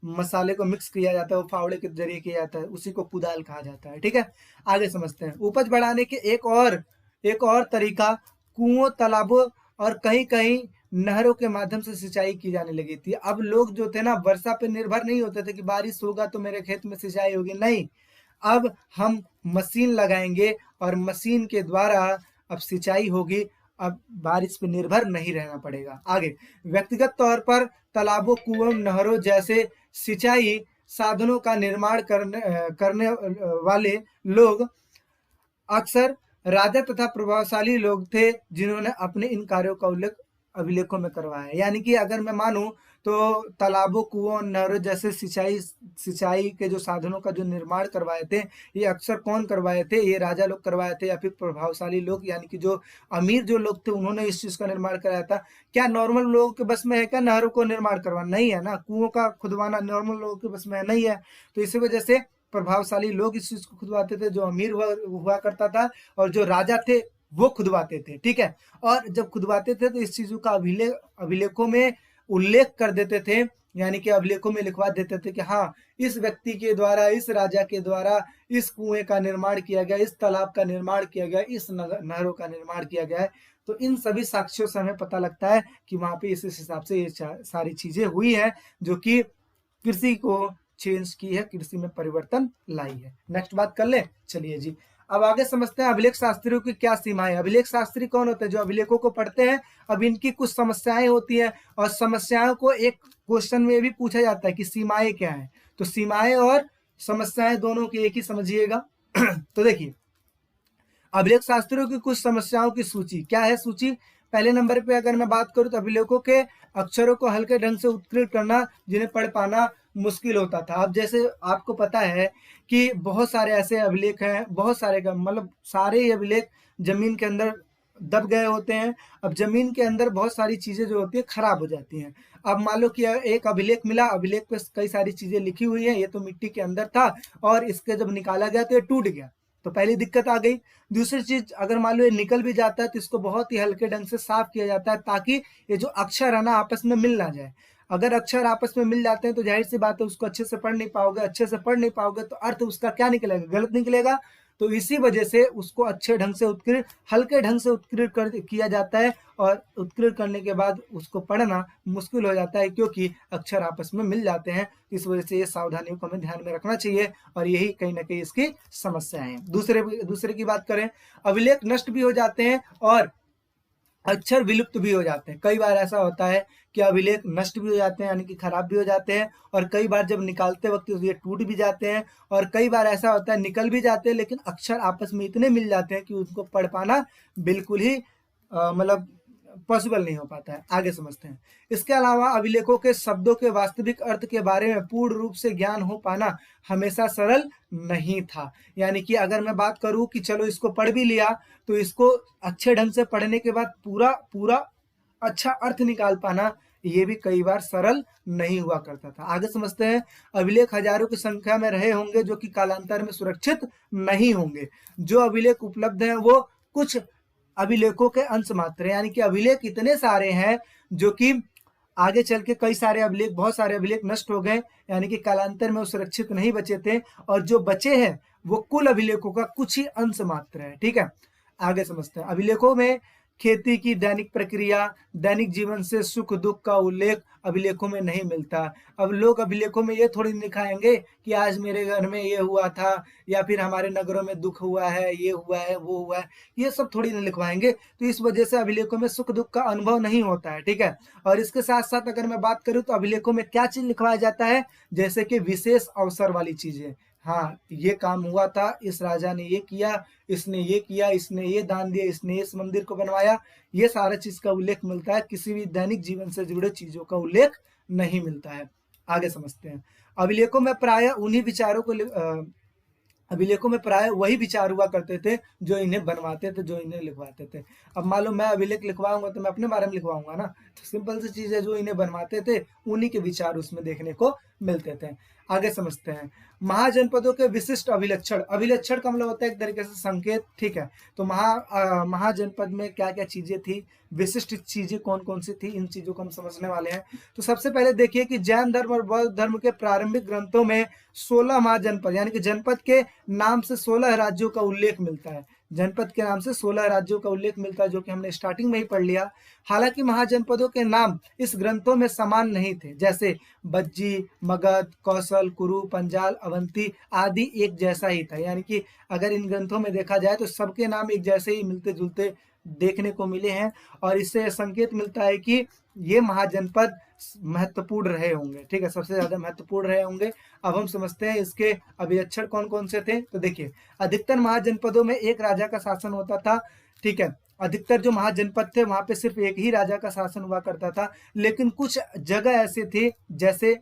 मसाले को मिक्स किया जाता है वो फावड़े के जरिए किया जाता है, उसी को कुदाल कहा जाता है। ठीक है, आगे समझते हैं। उपज बढ़ाने के एक और तरीका कुओं, तालाबों और कहीं कहीं नहरों के माध्यम से सिंचाई की जाने लगी थी। अब लोग जो थे ना, वर्षा पे निर्भर नहीं होते थे कि बारिश होगा तो मेरे खेत में सिंचाई होगी। नहीं, अब हम मशीन लगाएंगे और मशीन के द्वारा अब सिंचाई होगी। अब बारिश पे निर्भर नहीं रहना पड़ेगा। आगे व्यक्तिगत तौर पर तालाबों, कुओं, नहरों जैसे सिंचाई साधनों का निर्माण करने वाले लोग अक्सर राजा तथा प्रभावशाली लोग थे, जिन्होंने अपने इन कार्यों का उल्लेख अभिलेखों में करवाया है। यानी कि अगर मैं मानूं तो तालाबों, कुओं, नहरों जैसे सिंचाई के जो साधनों का जो निर्माण करवाए थे, ये अक्सर कौन करवाए थे? ये राजा लोग करवाए थे या फिर प्रभावशाली लोग, यानी कि जो अमीर जो लोग थे उन्होंने इस चीज का निर्माण कराया था। क्या नॉर्मल लोगों के बस में है क्या नहरों को निर्माण करवाना? नहीं है ना। कुओं का खुदवाना नॉर्मल लोगों के बस में नहीं है। तो इसी वजह से प्रभावशाली लोग इस चीज को खुदवाते थे, जो अमीर हुआ करता था और जो राजा थे वो खुदवाते थे, ठीक है। और जब खुदवाते थे तो इस चीजों का अभिलेखों में उल्लेख कर देते थे, यानी कि अभिलेखों में लिखवा देते थे कि हाँ, इस व्यक्ति के द्वारा, इस राजा के द्वारा इस कुएं का निर्माण किया गया, इस तालाब का निर्माण किया गया, इस नहरों का निर्माण किया गया है। तो इन सभी साक्ष्यों से हमें पता लगता है कि वहां पे इस हिसाब से ये सारी चीजें हुई है जो कि कृषि को चेंज की है, कृषि में परिवर्तन लाई है। नेक्स्ट बात कर ले, चलिए जी। अब आगे समझते हैं अभिलेख शास्त्रियों की क्या सीमाएं। अभिलेख शास्त्री कौन होते हैं? जो अभिलेखों को पढ़ते हैं। अब इनकी कुछ समस्याएं होती हैं और समस्याओं को एक क्वेश्चन में भी पूछा जाता है कि सीमाएं क्या है। तो सीमाएं और समस्याएं दोनों की एक ही समझिएगा। तो देखिए, अभिलेख शास्त्रियों की कुछ समस्याओं की सूची क्या है? सूची पहले नंबर पे अगर मैं बात करूं तो अभिलेखों के अक्षरों को हल्के ढंग से उत्कीर्ण करना, जिन्हें पढ़ पाना मुश्किल होता था। अब जैसे आपको पता है कि बहुत सारे ऐसे अभिलेख हैं, बहुत सारे का मतलब सारे ही अभिलेख जमीन के अंदर दब गए होते हैं। अब जमीन के अंदर बहुत सारी चीजें जो होती है खराब हो जाती हैं। अब मान लो कि एक अभिलेख मिला, अभिलेख पे कई सारी चीजें लिखी हुई है, ये तो मिट्टी के अंदर था और इसके जब निकाला गया तो ये टूट गया, तो पहली दिक्कत आ गई। दूसरी चीज, अगर मान लो ये निकल भी जाता है तो इसको बहुत ही हल्के ढंग से साफ किया जाता है ताकि ये जो अक्षर है ना आपस में मिल ना जाए। अगर अक्षर आपस में मिल जाते हैं तो जाहिर सी बात है उसको अच्छे से पढ़ नहीं पाओगे, अच्छे से पढ़ नहीं पाओगे तो अर्थ उसका क्या निकलेगा? गलत निकलेगा। तो इसी वजह से उसको अच्छे ढंग से उत्कीर्ण, हल्के ढंग से उत्कीर्ण किया जाता है और उत्कीर्ण करने के बाद उसको पढ़ना मुश्किल हो जाता है क्योंकि अक्षर आपस में मिल जाते हैं। इस वजह से ये सावधानियों को हमें ध्यान में रखना चाहिए और यही कहीं ना कहीं इसकी समस्या है। दूसरे की बात करें, अभिलेख नष्ट भी हो जाते हैं और अक्षर विलुप्त भी हो जाते हैं। कई बार ऐसा होता है कि अभिलेख नष्ट भी हो जाते हैं, यानी कि खराब भी हो जाते हैं, और कई बार जब निकालते वक्त ये टूट भी जाते हैं, और कई बार ऐसा होता है निकल भी जाते हैं लेकिन अक्षर आपस में इतने मिल जाते हैं कि उनको पढ़ पाना बिल्कुल ही मतलब पॉसिबल नहीं हो पाता है। आगे समझते हैं। इसके अलावा अभिलेखों के शब्दों के वास्तविक अर्थ के बारे में पूर्ण रूप से ज्ञान हो पाना हमेशा सरल नहीं था। यानी कि अगर मैं बात करूं कि चलो इसको पढ़ भी लिया तो इसको अच्छे ढंग से पढ़ने के बाद पूरा पूरा अच्छा अर्थ निकाल पाना ये भी कई बार सरल नहीं हुआ करता था। आगे समझते हैं। अभिलेख हजारों की संख्या में रहे होंगे जो कि कालांतर में सुरक्षित नहीं होंगे। जो अभिलेख उपलब्ध हैं वो कुछ अभिलेखों के अंश मात्र, यानी कि अभिलेख इतने सारे हैं जो कि आगे चल के कई सारे अभिलेख, बहुत सारे अभिलेख नष्ट हो गए, यानी कि कालांतर में वो सुरक्षित नहीं बचे थे, और जो बचे हैं वो कुल अभिलेखों का कुछ ही अंश मात्र है। ठीक है, आगे समझते हैं। अभिलेखों में खेती की दैनिक प्रक्रिया, दैनिक जीवन से सुख दुख का उल्लेख अभिलेखों में नहीं मिलता। अब लोग अभिलेखों में ये थोड़ी लिखाएंगे कि आज मेरे घर में ये हुआ था, या फिर हमारे नगरों में दुख हुआ है, ये हुआ है, वो हुआ है, ये सब थोड़ी नहीं लिखवाएंगे। तो इस वजह से अभिलेखों में सुख दुख का अनुभव नहीं होता है। ठीक है, और इसके साथ साथ अगर मैं बात करूं तो अभिलेखों में क्या चीज लिखवाया जाता है, जैसे कि विशेष अवसर वाली चीजें। हाँ, ये काम हुआ था, इस राजा ने ये किया, इसने ये किया, इसने ये दान दिया, इसने इस मंदिर को बनवाया, ये सारा चीज का उल्लेख मिलता है। किसी भी दैनिक जीवन से जुड़े चीजों का उल्लेख नहीं मिलता है। आगे समझते हैं। अभिलेखों में प्राय उन्हीं विचारों को अभिलेखों में प्राय वही विचार हुआ करते थे जो इन्हें बनवाते थे, जो इन्हें लिखवाते थे। अब मान लो मैं अभिलेख लिखवाऊंगा तो मैं अपने बारे में लिखवाऊंगा ना, तो सिंपल सी चीज है, जो इन्हें बनवाते थे उन्हीं के विचार उसमें देखने को मिलते थे। आगे समझते हैं। महाजनपदों के विशिष्ट अभिलक्षण। अभिलक्षण का मतलब होता है एक तरीके से संकेत। ठीक है, तो महाजनपद में क्या क्या चीजें थी, विशिष्ट चीजें कौन कौन सी थी, इन चीजों को हम समझने वाले हैं। तो सबसे पहले देखिए कि जैन धर्म और बौद्ध धर्म के प्रारंभिक ग्रंथों में 16 महाजनपद, यानी कि जनपद के नाम से 16 राज्यों का उल्लेख मिलता है। जनपद के नाम से 16 राज्यों का उल्लेख मिलता है, जो कि हमने स्टार्टिंग में ही पढ़ लिया। हालांकि महाजनपदों के नाम इस ग्रंथों में समान नहीं थे, जैसे बज्जी, मगध, कौशल, कुरु, पंजाल, अवंती आदि एक जैसा ही था। यानी कि अगर इन ग्रंथों में देखा जाए तो सबके नाम एक जैसे ही मिलते जुलते देखने को मिले हैं, और इससे संकेत मिलता है कि ये महाजनपद महत्वपूर्ण रहे होंगे, ठीक है, सबसे ज्यादा महत्वपूर्ण रहे होंगे। अब हम समझते हैं इसके अभिलक्षण कौन कौन से थे। तो देखिए, अधिकतर महाजनपदों में एक राजा का शासन होता था, ठीक है, अधिकतर जो महाजनपद थे वहां पे सिर्फ एक ही राजा का शासन हुआ करता था। लेकिन कुछ जगह ऐसे थे, जैसे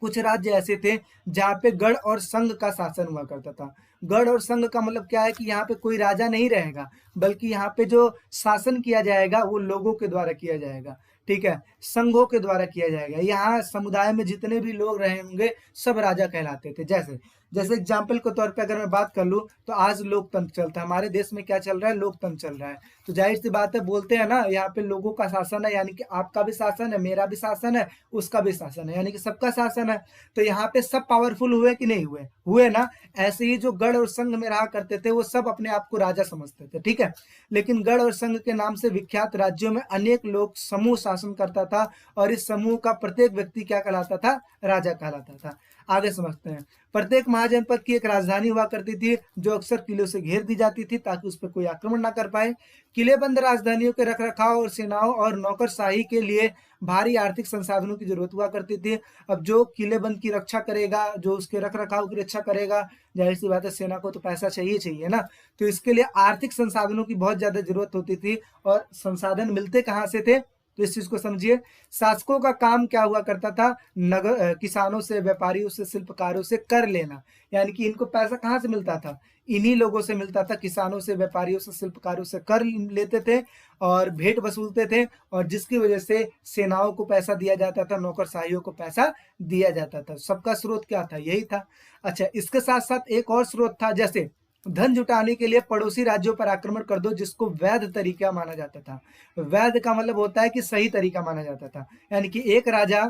कुछ राज्य ऐसे थे जहाँ पे गढ़ और संघ का शासन हुआ करता था। गढ़ और संघ का मतलब क्या है कि यहाँ पे कोई राजा नहीं रहेगा, बल्कि यहाँ पे जो शासन किया जाएगा वो लोगों के द्वारा किया जाएगा, ठीक है, संघों के द्वारा किया जाएगा। यहाँ समुदाय में जितने भी लोग रहे होंगे सब राजा कहलाते थे। जैसे जैसे एग्जाम्पल के तौर पे अगर मैं बात कर लूँ तो आज लोकतंत्र चलता है, हमारे देश में क्या चल रहा है, लोकतंत्र चल रहा है। तो जाहिर सी बात है, बोलते हैं ना, यहाँ पे लोगों का शासन है, यानी कि आपका भी शासन है, मेरा भी शासन है, उसका भी शासन है, यानी कि सबका शासन है। तो यहाँ पे सब पावरफुल हुए कि नहीं हुए, हुए ना। ऐसे ही जो गढ़ और संघ में रहा करते थे वो सब अपने आप को राजा समझते थे, ठीक है। लेकिन गढ़ और संघ के नाम से विख्यात राज्यों में अनेक लोग समूह शासन करता था, और इस समूह का प्रत्येक व्यक्ति क्या कहलाता था, राजा कहलाता था। आगे समझते हैं। प्रत्येक महाजनपद की एक राजधानी हुआ करती थी, जो अक्सर किलों से घेर दी जाती थी ताकि उस पर कोई आक्रमण ना कर पाए। किलेबंद राजधानियों के रखरखाव और सेनाओं और नौकरशाही के लिए भारी आर्थिक संसाधनों की जरूरत हुआ करती थी। अब जो किलेबंद की रक्षा करेगा, जो उसके रखरखाव की रक्षा करेगा, जाहिर सी बात है सेना को तो पैसा चाहिए चाहिए ना। तो इसके लिए आर्थिक संसाधनों की बहुत ज्यादा जरूरत होती थी, और संसाधन मिलते कहाँ से थे, तो इस चीज को समझिए। शासकों का काम क्या हुआ करता था, नगर किसानों से, व्यापारियों से, शिल्पकारों से कर लेना, यानी कि इनको पैसा कहाँ से मिलता था, इन्हीं लोगों से मिलता था, किसानों से, व्यापारियों से, शिल्पकारों से कर लेते थे और भेंट वसूलते थे, और जिसकी वजह से सेनाओं को पैसा दिया जाता था, नौकरशाहियों को पैसा दिया जाता था। सबका स्रोत क्या था, यही था। अच्छा, इसके साथ साथ एक और स्रोत था, जैसे धन जुटाने के लिए पड़ोसी राज्यों पर आक्रमण कर दो, जिसको वैध तरीका माना जाता था। वैध का मतलब होता है कि सही तरीका माना जाता था, यानी कि एक राजा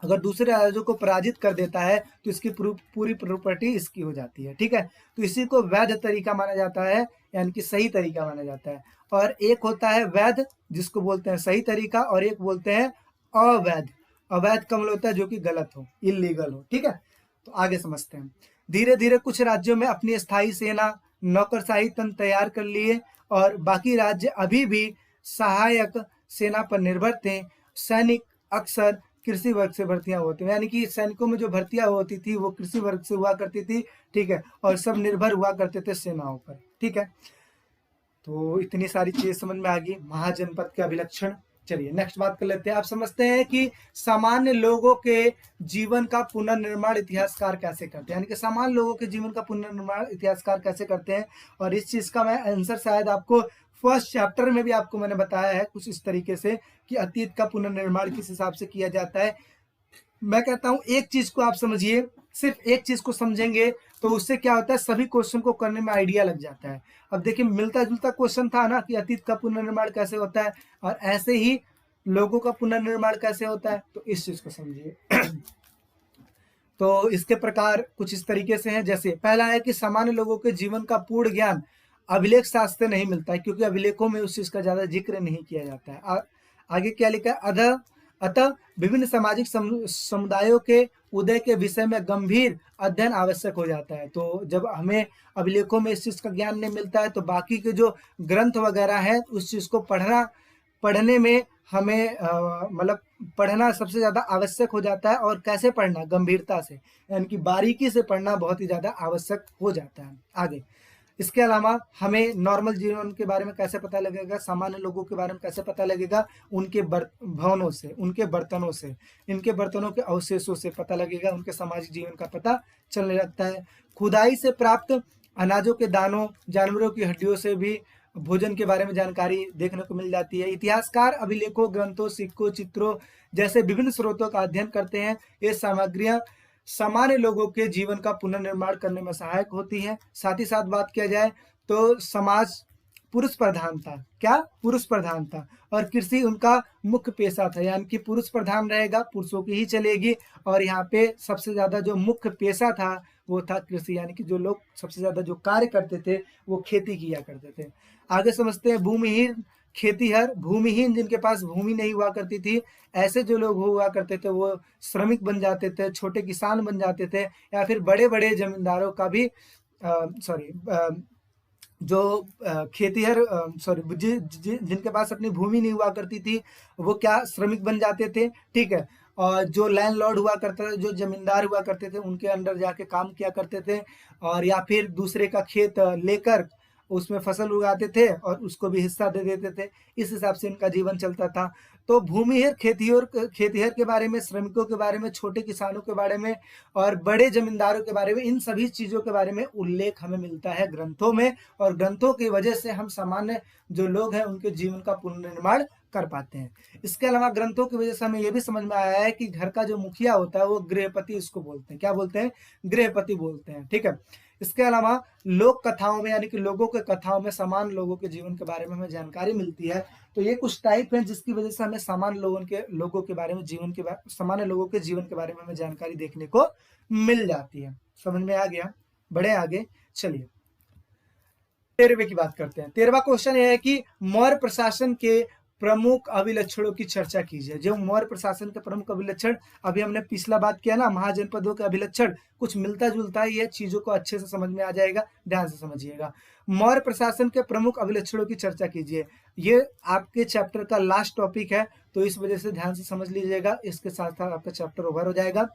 अगर दूसरे राज्यों को पराजित कर देता है तो इसकी पूरी प्रॉपर्टी इसकी हो जाती है, ठीक है। तो इसी को वैध तरीका माना जाता है, यानी कि सही तरीका माना जाता है। और एक होता है वैध, जिसको बोलते हैं सही तरीका, और एक बोलते हैं अवैध। अवैध का मतलब होता है जो कि गलत हो, इलीगल हो, ठीक है। तो आगे समझते हैं। धीरे धीरे कुछ राज्यों में अपनी स्थायी सेना, नौकरशाही तंत्र तैयार कर लिए, और बाकी राज्य अभी भी सहायक सेना पर निर्भर थे। सैनिक अक्सर कृषि वर्ग से भर्तियां होती हैं, यानी कि सैनिकों में जो भर्तियां होती थी वो कृषि वर्ग से हुआ करती थी, ठीक है, और सब निर्भर हुआ करते थे सेनाओं पर, ठीक है। तो इतनी सारी चीजें समझ में आ गई, महाजनपद के अभिलक्षण। चलिए नेक्स्ट बात कर लेते हैं। आप समझते हैं कि सामान्य लोगों के जीवन का पुनर्निर्माण इतिहासकार कैसे करते हैं, यानी कि सामान्य लोगों के जीवन का पुनर्निर्माण इतिहासकार कैसे करते हैं। और इस चीज का मैं आंसर शायद आपको फर्स्ट चैप्टर में भी आपको मैंने बताया है कुछ इस तरीके से, कि अतीत का पुनर्निर्माण किस हिसाब से किया जाता है। मैं कहता हूं एक चीज को आप समझिए, सिर्फ एक चीज को समझेंगे तो उससे क्या होता है, सभी क्वेश्चन को करने में आइडिया लग जाता है। अब देखिए, मिलता जुलता क्वेश्चन था ना कि अतीत का पुनर्निर्माण कैसे होता है, और ऐसे ही लोगों का पुनर्निर्माण कैसे होता है, तो इस चीज को समझिए। तो इसके प्रकार कुछ इस तरीके से हैं। जैसे पहला है कि सामान्य लोगों के जीवन का पूर्ण ज्ञान अभिलेख शास्त्र नहीं मिलता है, क्योंकि अभिलेखों में उस चीज का ज्यादा जिक्र नहीं किया जाता है। आगे क्या लिखा है, अतः विभिन्न सामाजिक समुदायों के उदय के विषय में गंभीर अध्ययन आवश्यक हो जाता है। तो जब हमें अभिलेखों में इस चीज का ज्ञान नहीं मिलता है तो बाकी के जो ग्रंथ वगैरह है उस चीज को पढ़ने में हमें मतलब पढ़ना सबसे ज्यादा आवश्यक हो जाता है। और कैसे पढ़ना, गंभीरता से, यानी कि बारीकी से पढ़ना बहुत ही ज्यादा आवश्यक हो जाता है। आगे इसके अलावा हमें नॉर्मल जीवन के बारे में कैसे पता लगेगा, सामान्य लोगों के बारे में कैसे पता लगेगा, उनके भवनों से, उनके बर्तनों से, इनके बर्तनों के अवशेषों से पता लगेगा, उनके सामाजिक जीवन का पता चलने लगता है। खुदाई से प्राप्त अनाजों के दानों, जानवरों की हड्डियों से भी भोजन के बारे में जानकारी देखने को मिल जाती है। इतिहासकार अभिलेखों, ग्रंथों, सिक्कों, चित्रों जैसे विभिन्न स्रोतों का अध्ययन करते हैं। ये सामग्रियां सामान्य लोगों के जीवन का पुनर्निर्माण करने में सहायक होती है। साथ ही साथ बात किया जाए तो समाज पुरुष प्रधान था, क्या, पुरुष प्रधान था, और कृषि उनका मुख्य पेशा था, यानी कि पुरुष प्रधान रहेगा, पुरुषों की ही चलेगी। और यहाँ पे सबसे ज्यादा जो मुख्य पेशा था वो था कृषि, यानी कि जो लोग सबसे ज्यादा जो कार्य करते थे वो खेती किया करते थे। आगे समझते हैं भूमिहीन खेतीहर, भूमिहीन जिनके पास भूमि नहीं हुआ करती थी, ऐसे जो लोग हुआ करते थे वो श्रमिक बन जाते थे, छोटे किसान बन जाते थे, या फिर बड़े बड़े जमींदारों का भी जो खेतीहर जिनके पास अपनी भूमि नहीं हुआ करती थी, वो क्या श्रमिक बन जाते थे, ठीक है। और जो लैंडलॉर्ड हुआ करता था, जो जमींदार हुआ करते थे, उनके अंडर जाके काम किया करते थे, और या फिर दूसरे का खेत लेकर उसमें फसल उगाते थे और उसको भी हिस्सा दे देते थे। इस हिसाब से इनका जीवन चलता था। तो भूमिहीन, खेतीहर के बारे में, श्रमिकों के बारे में, छोटे किसानों के बारे में और बड़े जमींदारों के बारे में, इन सभी चीजों के बारे में उल्लेख हमें मिलता है ग्रंथों में, और ग्रंथों की वजह से हम सामान्य जो लोग हैं उनके जीवन का पुनर्निर्माण कर पाते हैं। इसके अलावा ग्रंथों की वजह से हमें यह भी समझ में आया है कि घर का जो मुखिया होता है वो गृहपति इसको बोलते हैं। क्या बोलते हैं? गृहपति बोलते हैं, ठीक है। इसके अलावा लोक कथाओं में, यानी कि लोगों के कथाओं में सामान्य लोगों के जीवन के बारे में हमें जानकारी मिलती है। तो ये कुछ टाइप हैं जिसकी वजह से हमें सामान्य लोगों के बारे में, सामान्य लोगों के जीवन के बारे में हमें जानकारी देखने को मिल जाती है। समझ में आ गया? बढ़े आगे, चलिए 13वें की बात करते हैं। 13वां क्वेश्चन यह है कि मौर्य प्रशासन के प्रमुख अभिलक्षणों की चर्चा कीजिए। जो मौर्य प्रशासन के प्रमुख अभिलक्षण, अभी हमने पिछला बात किया ना, महाजनपदों के अभिलक्षण कुछ मिलता जुलता है, ये चीजों को अच्छे से समझ में आ जाएगा, ध्यान से समझिएगा। मौर्य प्रशासन के प्रमुख अभिलक्षणों की चर्चा कीजिए, ये आपके चैप्टर का लास्ट टॉपिक है, तो इस वजह से ध्यान से समझ लीजिएगा, इसके साथ साथ आपका चैप्टर ओवर हो जाएगा।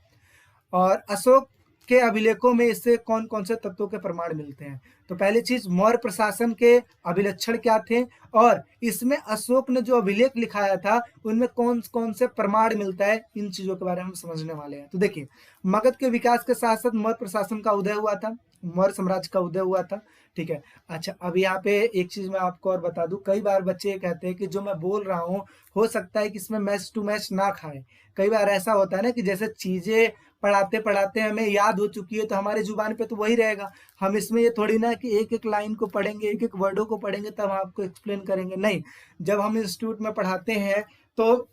और अशोक के अभिलेखों में इससे कौन कौन से तत्वों के प्रमाण मिलते हैं? तो पहली चीज, मौर्य प्रशासन के अभिलक्षण क्या थे, और इसमें अशोक ने जो अभिलेख लिखाया था उनमें कौन कौन से प्रमाण मिलता है, इन चीजों के बारे में हम समझने वाले हैं। तो देखिए, मगध के विकास के साथ साथ मौर्य प्रशासन का उदय हुआ था, मौर्य साम्राज्य का उदय हुआ था, ठीक है। अच्छा, अब यहाँ पे एक चीज मैं आपको और बता दूं, कई बार बच्चे ये कहते हैं कि जो मैं बोल रहा हूँ हो सकता है कि इसमें मैच टू मैच ना खाए। कई बार ऐसा होता है ना कि जैसे चीजें पढ़ाते पढ़ाते हमें याद हो चुकी है तो हमारे जुबान पे तो वही रहेगा। हम इसमें ये थोड़ी ना कि एक एक लाइन को पढ़ेंगे, एक एक वर्डों को पढ़ेंगे तब आपको एक्सप्लेन करेंगे, नहीं। जब हम इंस्टीट्यूट में पढ़ाते हैं तो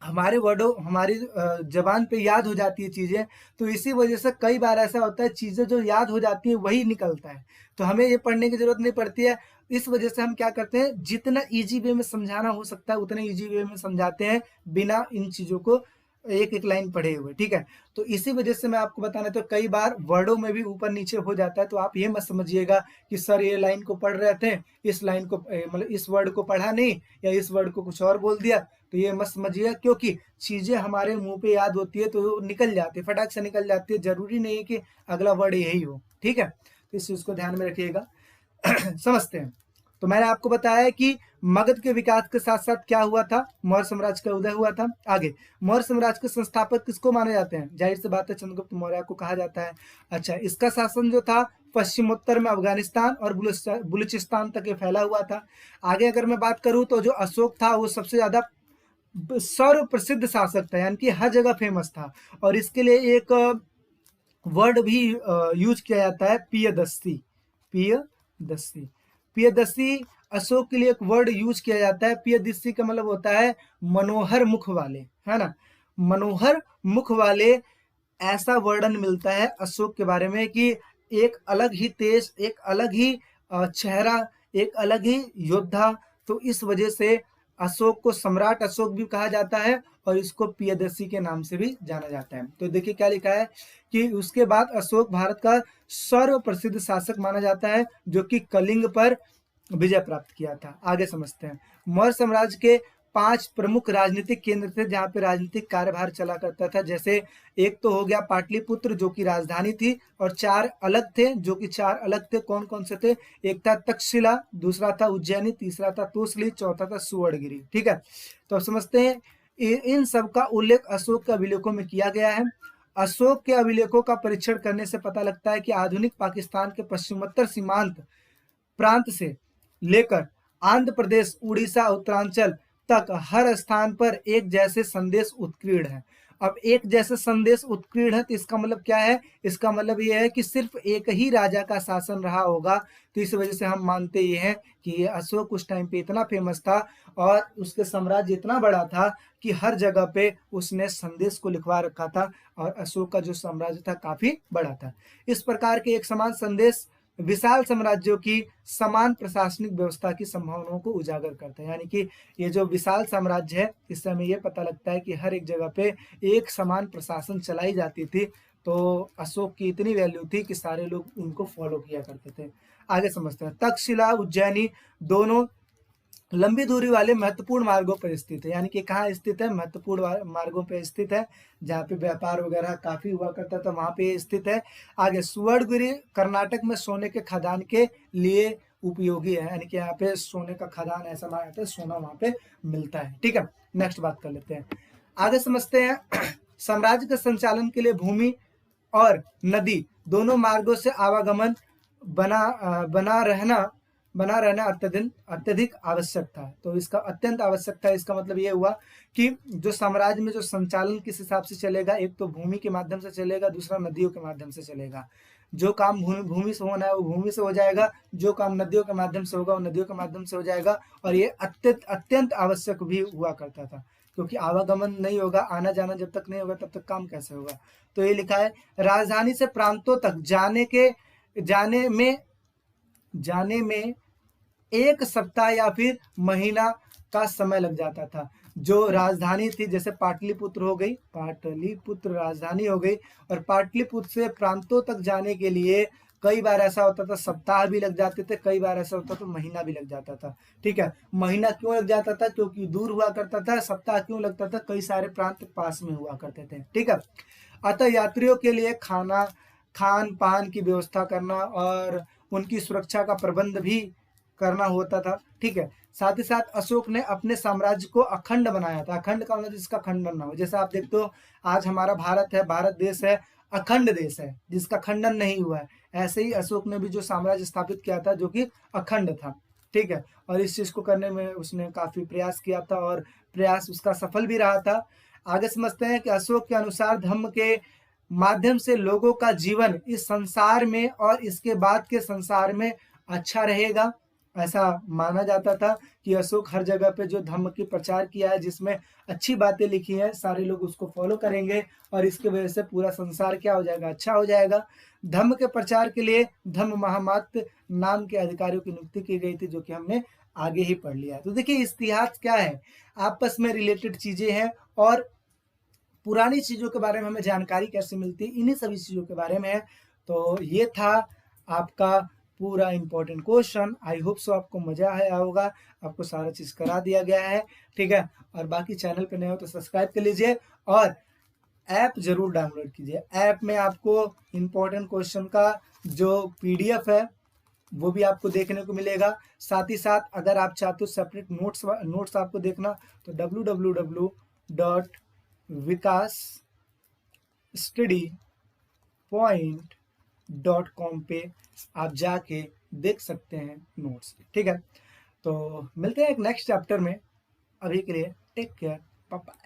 हमारे वर्डों, हमारी जबान पे याद हो जाती है चीजें, तो इसी वजह से कई बार ऐसा होता है चीजें जो याद हो जाती है वही निकलता है, तो हमें ये पढ़ने की जरूरत नहीं पड़ती है। इस वजह से हम क्या करते हैं, जितना इजी वे में समझाना हो सकता है उतने इजी वे में समझाते हैं, बिना इन चीजों को एक एक लाइन पढ़े हुए, ठीक है। तो इसी वजह से मैं आपको बताना, तो कई बार वर्डों में भी ऊपर नीचे हो जाता है, तो आप ये मत समझिएगा कि सर ये लाइन को पढ़ रहे थे, इस लाइन को मतलब इस वर्ड को पढ़ा नहीं, या इस वर्ड को कुछ और बोल दिया, तो ये मत समझिएगा, क्योंकि चीजें हमारे मुंह पे याद होती है तो निकल जाती है, फटाक से निकल जाती है, जरूरी नहीं है कि अगला वर्ड यही हो, ठीक है। तो इस चीज को ध्यान में रखिएगा। समझते हैं। तो मैंने आपको बताया कि मगध के विकास के साथ साथ क्या हुआ था, मौर्य साम्राज्य का उदय हुआ था। आगे, मौर्य साम्राज्य के संस्थापक किसको माने जाते हैं? जाहिर सी बात है, चंद्रगुप्त मौर्य को कहा जाता है। अच्छा, इसका शासन जो था पश्चिमोत्तर में अफगानिस्तान और बलूचिस्तान तक ये फैला हुआ था। आगे अगर मैं बात करूं तो जो अशोक था वो सबसे ज्यादा सर्व प्रसिद्ध शासक था, यानी कि हर जगह फेमस था, और इसके लिए एक वर्ड भी यूज किया जाता है, पियदस्सी। पियदस्सी, पियदस्सी अशोक के लिए एक वर्ड यूज किया जाता है। पियदस्सी का मतलब होता है मनोहर मुख वाले, है ना, मनोहर मुख वाले। ऐसा वर्णन मिलता है अशोक के बारे में कि एक अलग ही तेज, एक अलग ही चेहरा, एक अलग ही योद्धा। तो इस वजह से अशोक को सम्राट अशोक भी कहा जाता है और इसको पियदस्सी के नाम से भी जाना जाता है। तो देखिए क्या लिखा है कि उसके बाद अशोक भारत का सर्व प्रसिद्ध शासक माना जाता है, जो कि कलिंग पर विजय प्राप्त किया था। आगे समझते हैं। मौर्य साम्राज्य के 5 प्रमुख राजनीतिक केंद्र थे जहां पे राजनीतिक कार्यभार चला करता था। जैसे एक तो हो गया पाटलिपुत्र जो कि राजधानी थी, और 4 अलग थे जो कि 4 अलग थे। कौन कौन से थे? एक था तक्षशिला, दूसरा था उज्जैनी, तीसरा था तोसली, चौथा था सुवर्णगिरी, ठीक है। तो अब समझते हैं, इन सब का उल्लेख अशोक के अभिलेखों में किया गया है। अशोक के अभिलेखों का परीक्षण करने से पता लगता है कि आधुनिक पाकिस्तान के पश्चिमोत्तर सीमांत प्रांत से लेकर आंध्र प्रदेश, उड़ीसा, उत्तरांचल तक हर स्थान पर एक जैसे संदेश उत्कीर्ण है। अब एक जैसे संदेश उत्कीर्ण है तो इसका मतलब क्या है? इसका मतलब यह है कि सिर्फ एक ही राजा का शासन रहा होगा। तो इस वजह से हम मानते ये हैं कि अशोक उस टाइम पे इतना फेमस था और उसके साम्राज्य इतना बड़ा था कि हर जगह पे उसने संदेश को लिखवा रखा था, और अशोक का जो साम्राज्य था काफी बड़ा था। इस प्रकार के एक समान संदेश विशाल साम्राज्यों की समान प्रशासनिक व्यवस्था की संभावनाओं को उजागर करता है। यानी कि ये जो विशाल साम्राज्य है, इससे हमें ये पता लगता है कि हर एक जगह पे एक समान प्रशासन चलाई जाती थी, तो अशोक की इतनी वैल्यू थी कि सारे लोग उनको फॉलो किया करते थे। आगे समझते हैं। तक्षशिला उज्जैनी दोनों लंबी दूरी वाले महत्वपूर्ण मार्गों पर स्थित है, यानी कि कहाँ स्थित है, महत्वपूर्ण मार्गों पर स्थित है, जहाँ पे व्यापार वगैरह काफी हुआ करता था वहां पे स्थित है। आगे सुवर्णगिरी कर्नाटक में सोने के खदान के लिए उपयोगी है, यानी कि यहाँ पे सोने का खदान ऐसा माना जाता है, सोना वहां पे मिलता है। ठीक है, नेक्स्ट बात कर लेते हैं। आगे समझते हैं। साम्राज्य के संचालन के लिए भूमि और नदी दोनों मार्गों से आवागमन बना रहना अत्यधिक आवश्यक था। तो इसका अत्यंत आवश्यक था, इसका मतलब ये हुआ कि जो साम्राज्य में जो संचालन किस हिसाब से चलेगा, एक तो भूमि के माध्यम से चलेगा, दूसरा नदियों के माध्यम से चलेगा। जो काम भूमि से होना है वो भूमि से हो जाएगा, जो काम नदियों के माध्यम से होगा वो नदियों के माध्यम से हो जाएगा। और ये अत्यंत आवश्यक भी हुआ करता था, क्योंकि आवागमन नहीं होगा, आना जाना जब तक नहीं होगा तब तक काम कैसे होगा। तो ये लिखा है, राजधानी से प्रांतों तक जाने में 1 सप्ताह या फिर महीना का समय लग जाता था। जो राजधानी थी, जैसे पाटलिपुत्र हो गई, पाटलिपुत्र राजधानी हो गई, और पाटलिपुत्र से प्रांतों तक जाने के लिए कई बार ऐसा होता था सप्ताह भी लग जाते थे, कई बार ऐसा होता था महीना भी लग जाता था। ठीक है, महीना क्यों लग जाता था, क्योंकि दूर हुआ करता था। सप्ताह क्यों लगता था, कई सारे प्रांत पास में हुआ करते थे। ठीक है, अतः यात्रियों के लिए खान पान की व्यवस्था करना और उनकी सुरक्षा का प्रबंध भी करना होता था। ठीक है, साथ ही साथ अशोक ने अपने साम्राज्य को अखंड बनाया था। अखंड का मतलब जिसका खंडन ना हो। जैसे आप देखते हो आज हमारा भारत है, भारत देश है, अखंड देश है जिसका खंडन नहीं हुआ है। ऐसे ही अशोक ने भी जो साम्राज्य स्थापित किया था जो कि अखंड था। ठीक है, और इस चीज को करने में उसने काफी प्रयास किया था और प्रयास उसका सफल भी रहा था। आगे समझते हैं कि अशोक के अनुसार धर्म के माध्यम से लोगों का जीवन इस संसार में और इसके बाद के संसार में अच्छा रहेगा। ऐसा माना जाता था कि अशोक हर जगह पे जो धर्म की प्रचार किया है, जिसमें अच्छी बातें लिखी हैं, सारे लोग उसको फॉलो करेंगे और इसके वजह से पूरा संसार क्या हो जाएगा, अच्छा हो जाएगा। धर्म के प्रचार के लिए धर्म महामात्र नाम के अधिकारियों की नियुक्ति की गई थी, जो कि हमने आगे ही पढ़ लिया। तो देखिए इतिहास क्या है, आपस में रिलेटेड चीजें हैं और पुरानी चीजों के बारे में हमें जानकारी कैसे मिलती है, इन्हीं सभी चीजों के बारे में है। तो ये था आपका पूरा important question. I hope so आपको मजा आया होगा, आपको सारा चीज करा दिया गया है। ठीक है, और बाकी चैनल पे नए हो तो सब्सक्राइब कर लीजिए और ऐप जरूर डाउनलोड कीजिए। ऐप में आपको इंपॉर्टेंट क्वेश्चन का जो PDF है वो भी आपको देखने को मिलेगा। साथ ही साथ अगर आप चाहते हो सेपरेट नोट्स आपको देखना तो www.vikasstudypoint.com पे आप जाके देख सकते हैं नोट्स। ठीक है, तो मिलते हैं एक नेक्स्ट चैप्टर में। अभी के लिए टेक केयर, बाय बाय।